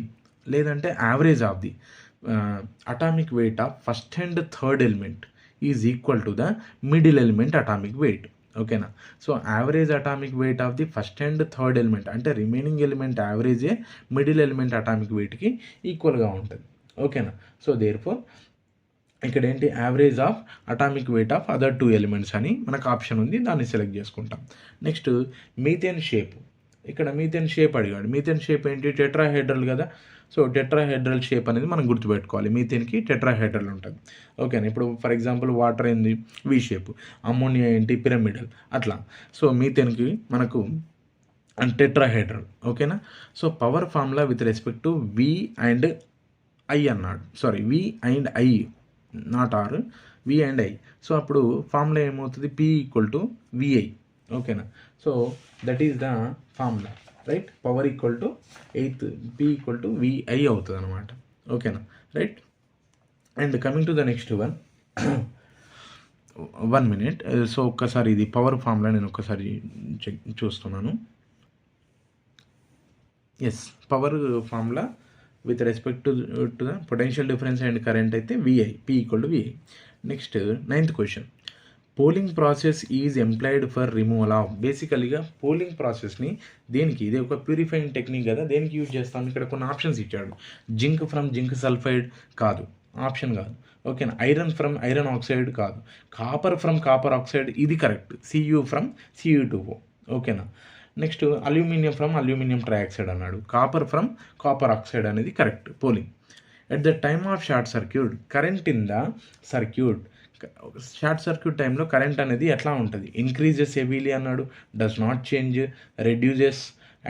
లేదంటే average of the atomic weight of first and third element is equal to the middle element atomic weight. ఓకేనా. So average atomic weight of the first and third element అంటే రిమైనింగ్ ఎలిమెంట్ యావరేజే మిడిల్ ఎలిమెంట్ అటామిక్ వెయిట్కి ఈక్వల్గా ఉంటుంది. ఓకేనా. సో దేర్ ఫోర్ ఇక్కడ ఏంటి, average of atomic weight of other 2 elements అని మనకు ఆప్షన్ ఉంది, దాన్ని సెలెక్ట్ చేసుకుంటాం. Next methane shape. ఇక్కడ మీథేన్ షేప్ అడిగాడు. మీథేన్ షేప్ ఏంటి, టెట్రాహెడ్రల్ కదా. సో టెట్రాహెడ్రల్ షేప్ అనేది మనం గుర్తుపెట్టుకోవాలి. మీథేన్కి టెట్రాహెడ్రల్ ఉంటుంది. ఓకేనా. ఇప్పుడు ఫర్ ఎగ్జాంపుల్ వాటర్ ఏంది, వి షేప్, అమ్మోనియా ఏంటి, పిరమిడల్, అట్లా. సో మీథేన్కి మనకు టెట్రాహెడ్రల్. ఓకేనా. So power formula with respect to V and I అన్నాడు. Sorry, V and I, not R, V and I. So అప్పుడు ఫార్ములా ఏమవుతుంది, P ఈక్వల్ టు VI. ఓకేనా. So that is the formula, right. Power equal to 8, P equal to VI అవుతుంది అనమాట. ఓకేనా, right. And coming to the next one, 1 minute. So ఒక్కసారి ఇది పవర్ ఫార్ములా నేను ఒక్కసారి చూస్తున్నాను. Yes, power formula with respect to the potential difference and current అయితే VI, P equal to VI. Next 9th question, poling process is employed for removal of. బేసికలీగా పోలింగ్ ప్రాసెస్ని దేనికి, ఇది ఒక ప్యూరిఫైయింగ్ టెక్నిక్ కదా, దేనికి యూజ్ చేస్తాం. ఇక్కడ కొన్ని ఆప్షన్స్ ఇచ్చాడు. జింక్ ఫ్రమ్ జింక్ సల్ఫైడ్ కాదు, ఆప్షన్ కాదు. ఓకేనా. ఐరన్ ఫ్రమ్ ఐరన్ ఆక్సైడ్ కాదు. కాపర్ ఫ్రమ్ కాపర్ ఆక్సైడ్, ఇది కరెక్ట్. Cu from Cu2O. ఓకేనా. Next aluminium from aluminium trioxide అన్నాడు. కాపర్ ఫ్రమ్ కాపర్ ఆక్సైడ్ అనేది correct poling. At the time of short circuit, current in the circuit, short circuit టైంలో కరెంట్ అనేది ఎట్లా ఉంటుంది, ఇంక్రీజెస్ హెవీలీ అన్నాడు, does not change, reduces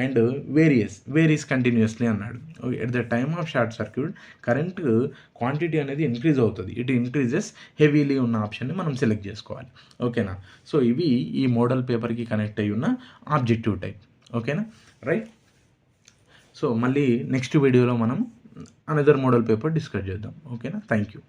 and varies continuously అన్నాడు. At the time of short circuit current quantity అనేది ఇంక్రీజ్ అవుతుంది, ఇట్ ఇంక్రీజెస్ హెవీలీ ఉన్న ఆప్షన్ని మనం సెలెక్ట్ చేసుకోవాలి. ఓకేనా. సో ఇవి ఈ మోడల్ పేపర్కి కనెక్ట్ అయ్యి ఉన్న ఆబ్జెక్టివ్ టైప్. ఓకేనా, రైట్. సో మళ్ళీ నెక్స్ట్ వీడియోలో మనం అనదర్ మోడల్ పేపర్ డిస్కస్ చేద్దాం. ఓకేనా, థ్యాంక్ యూ.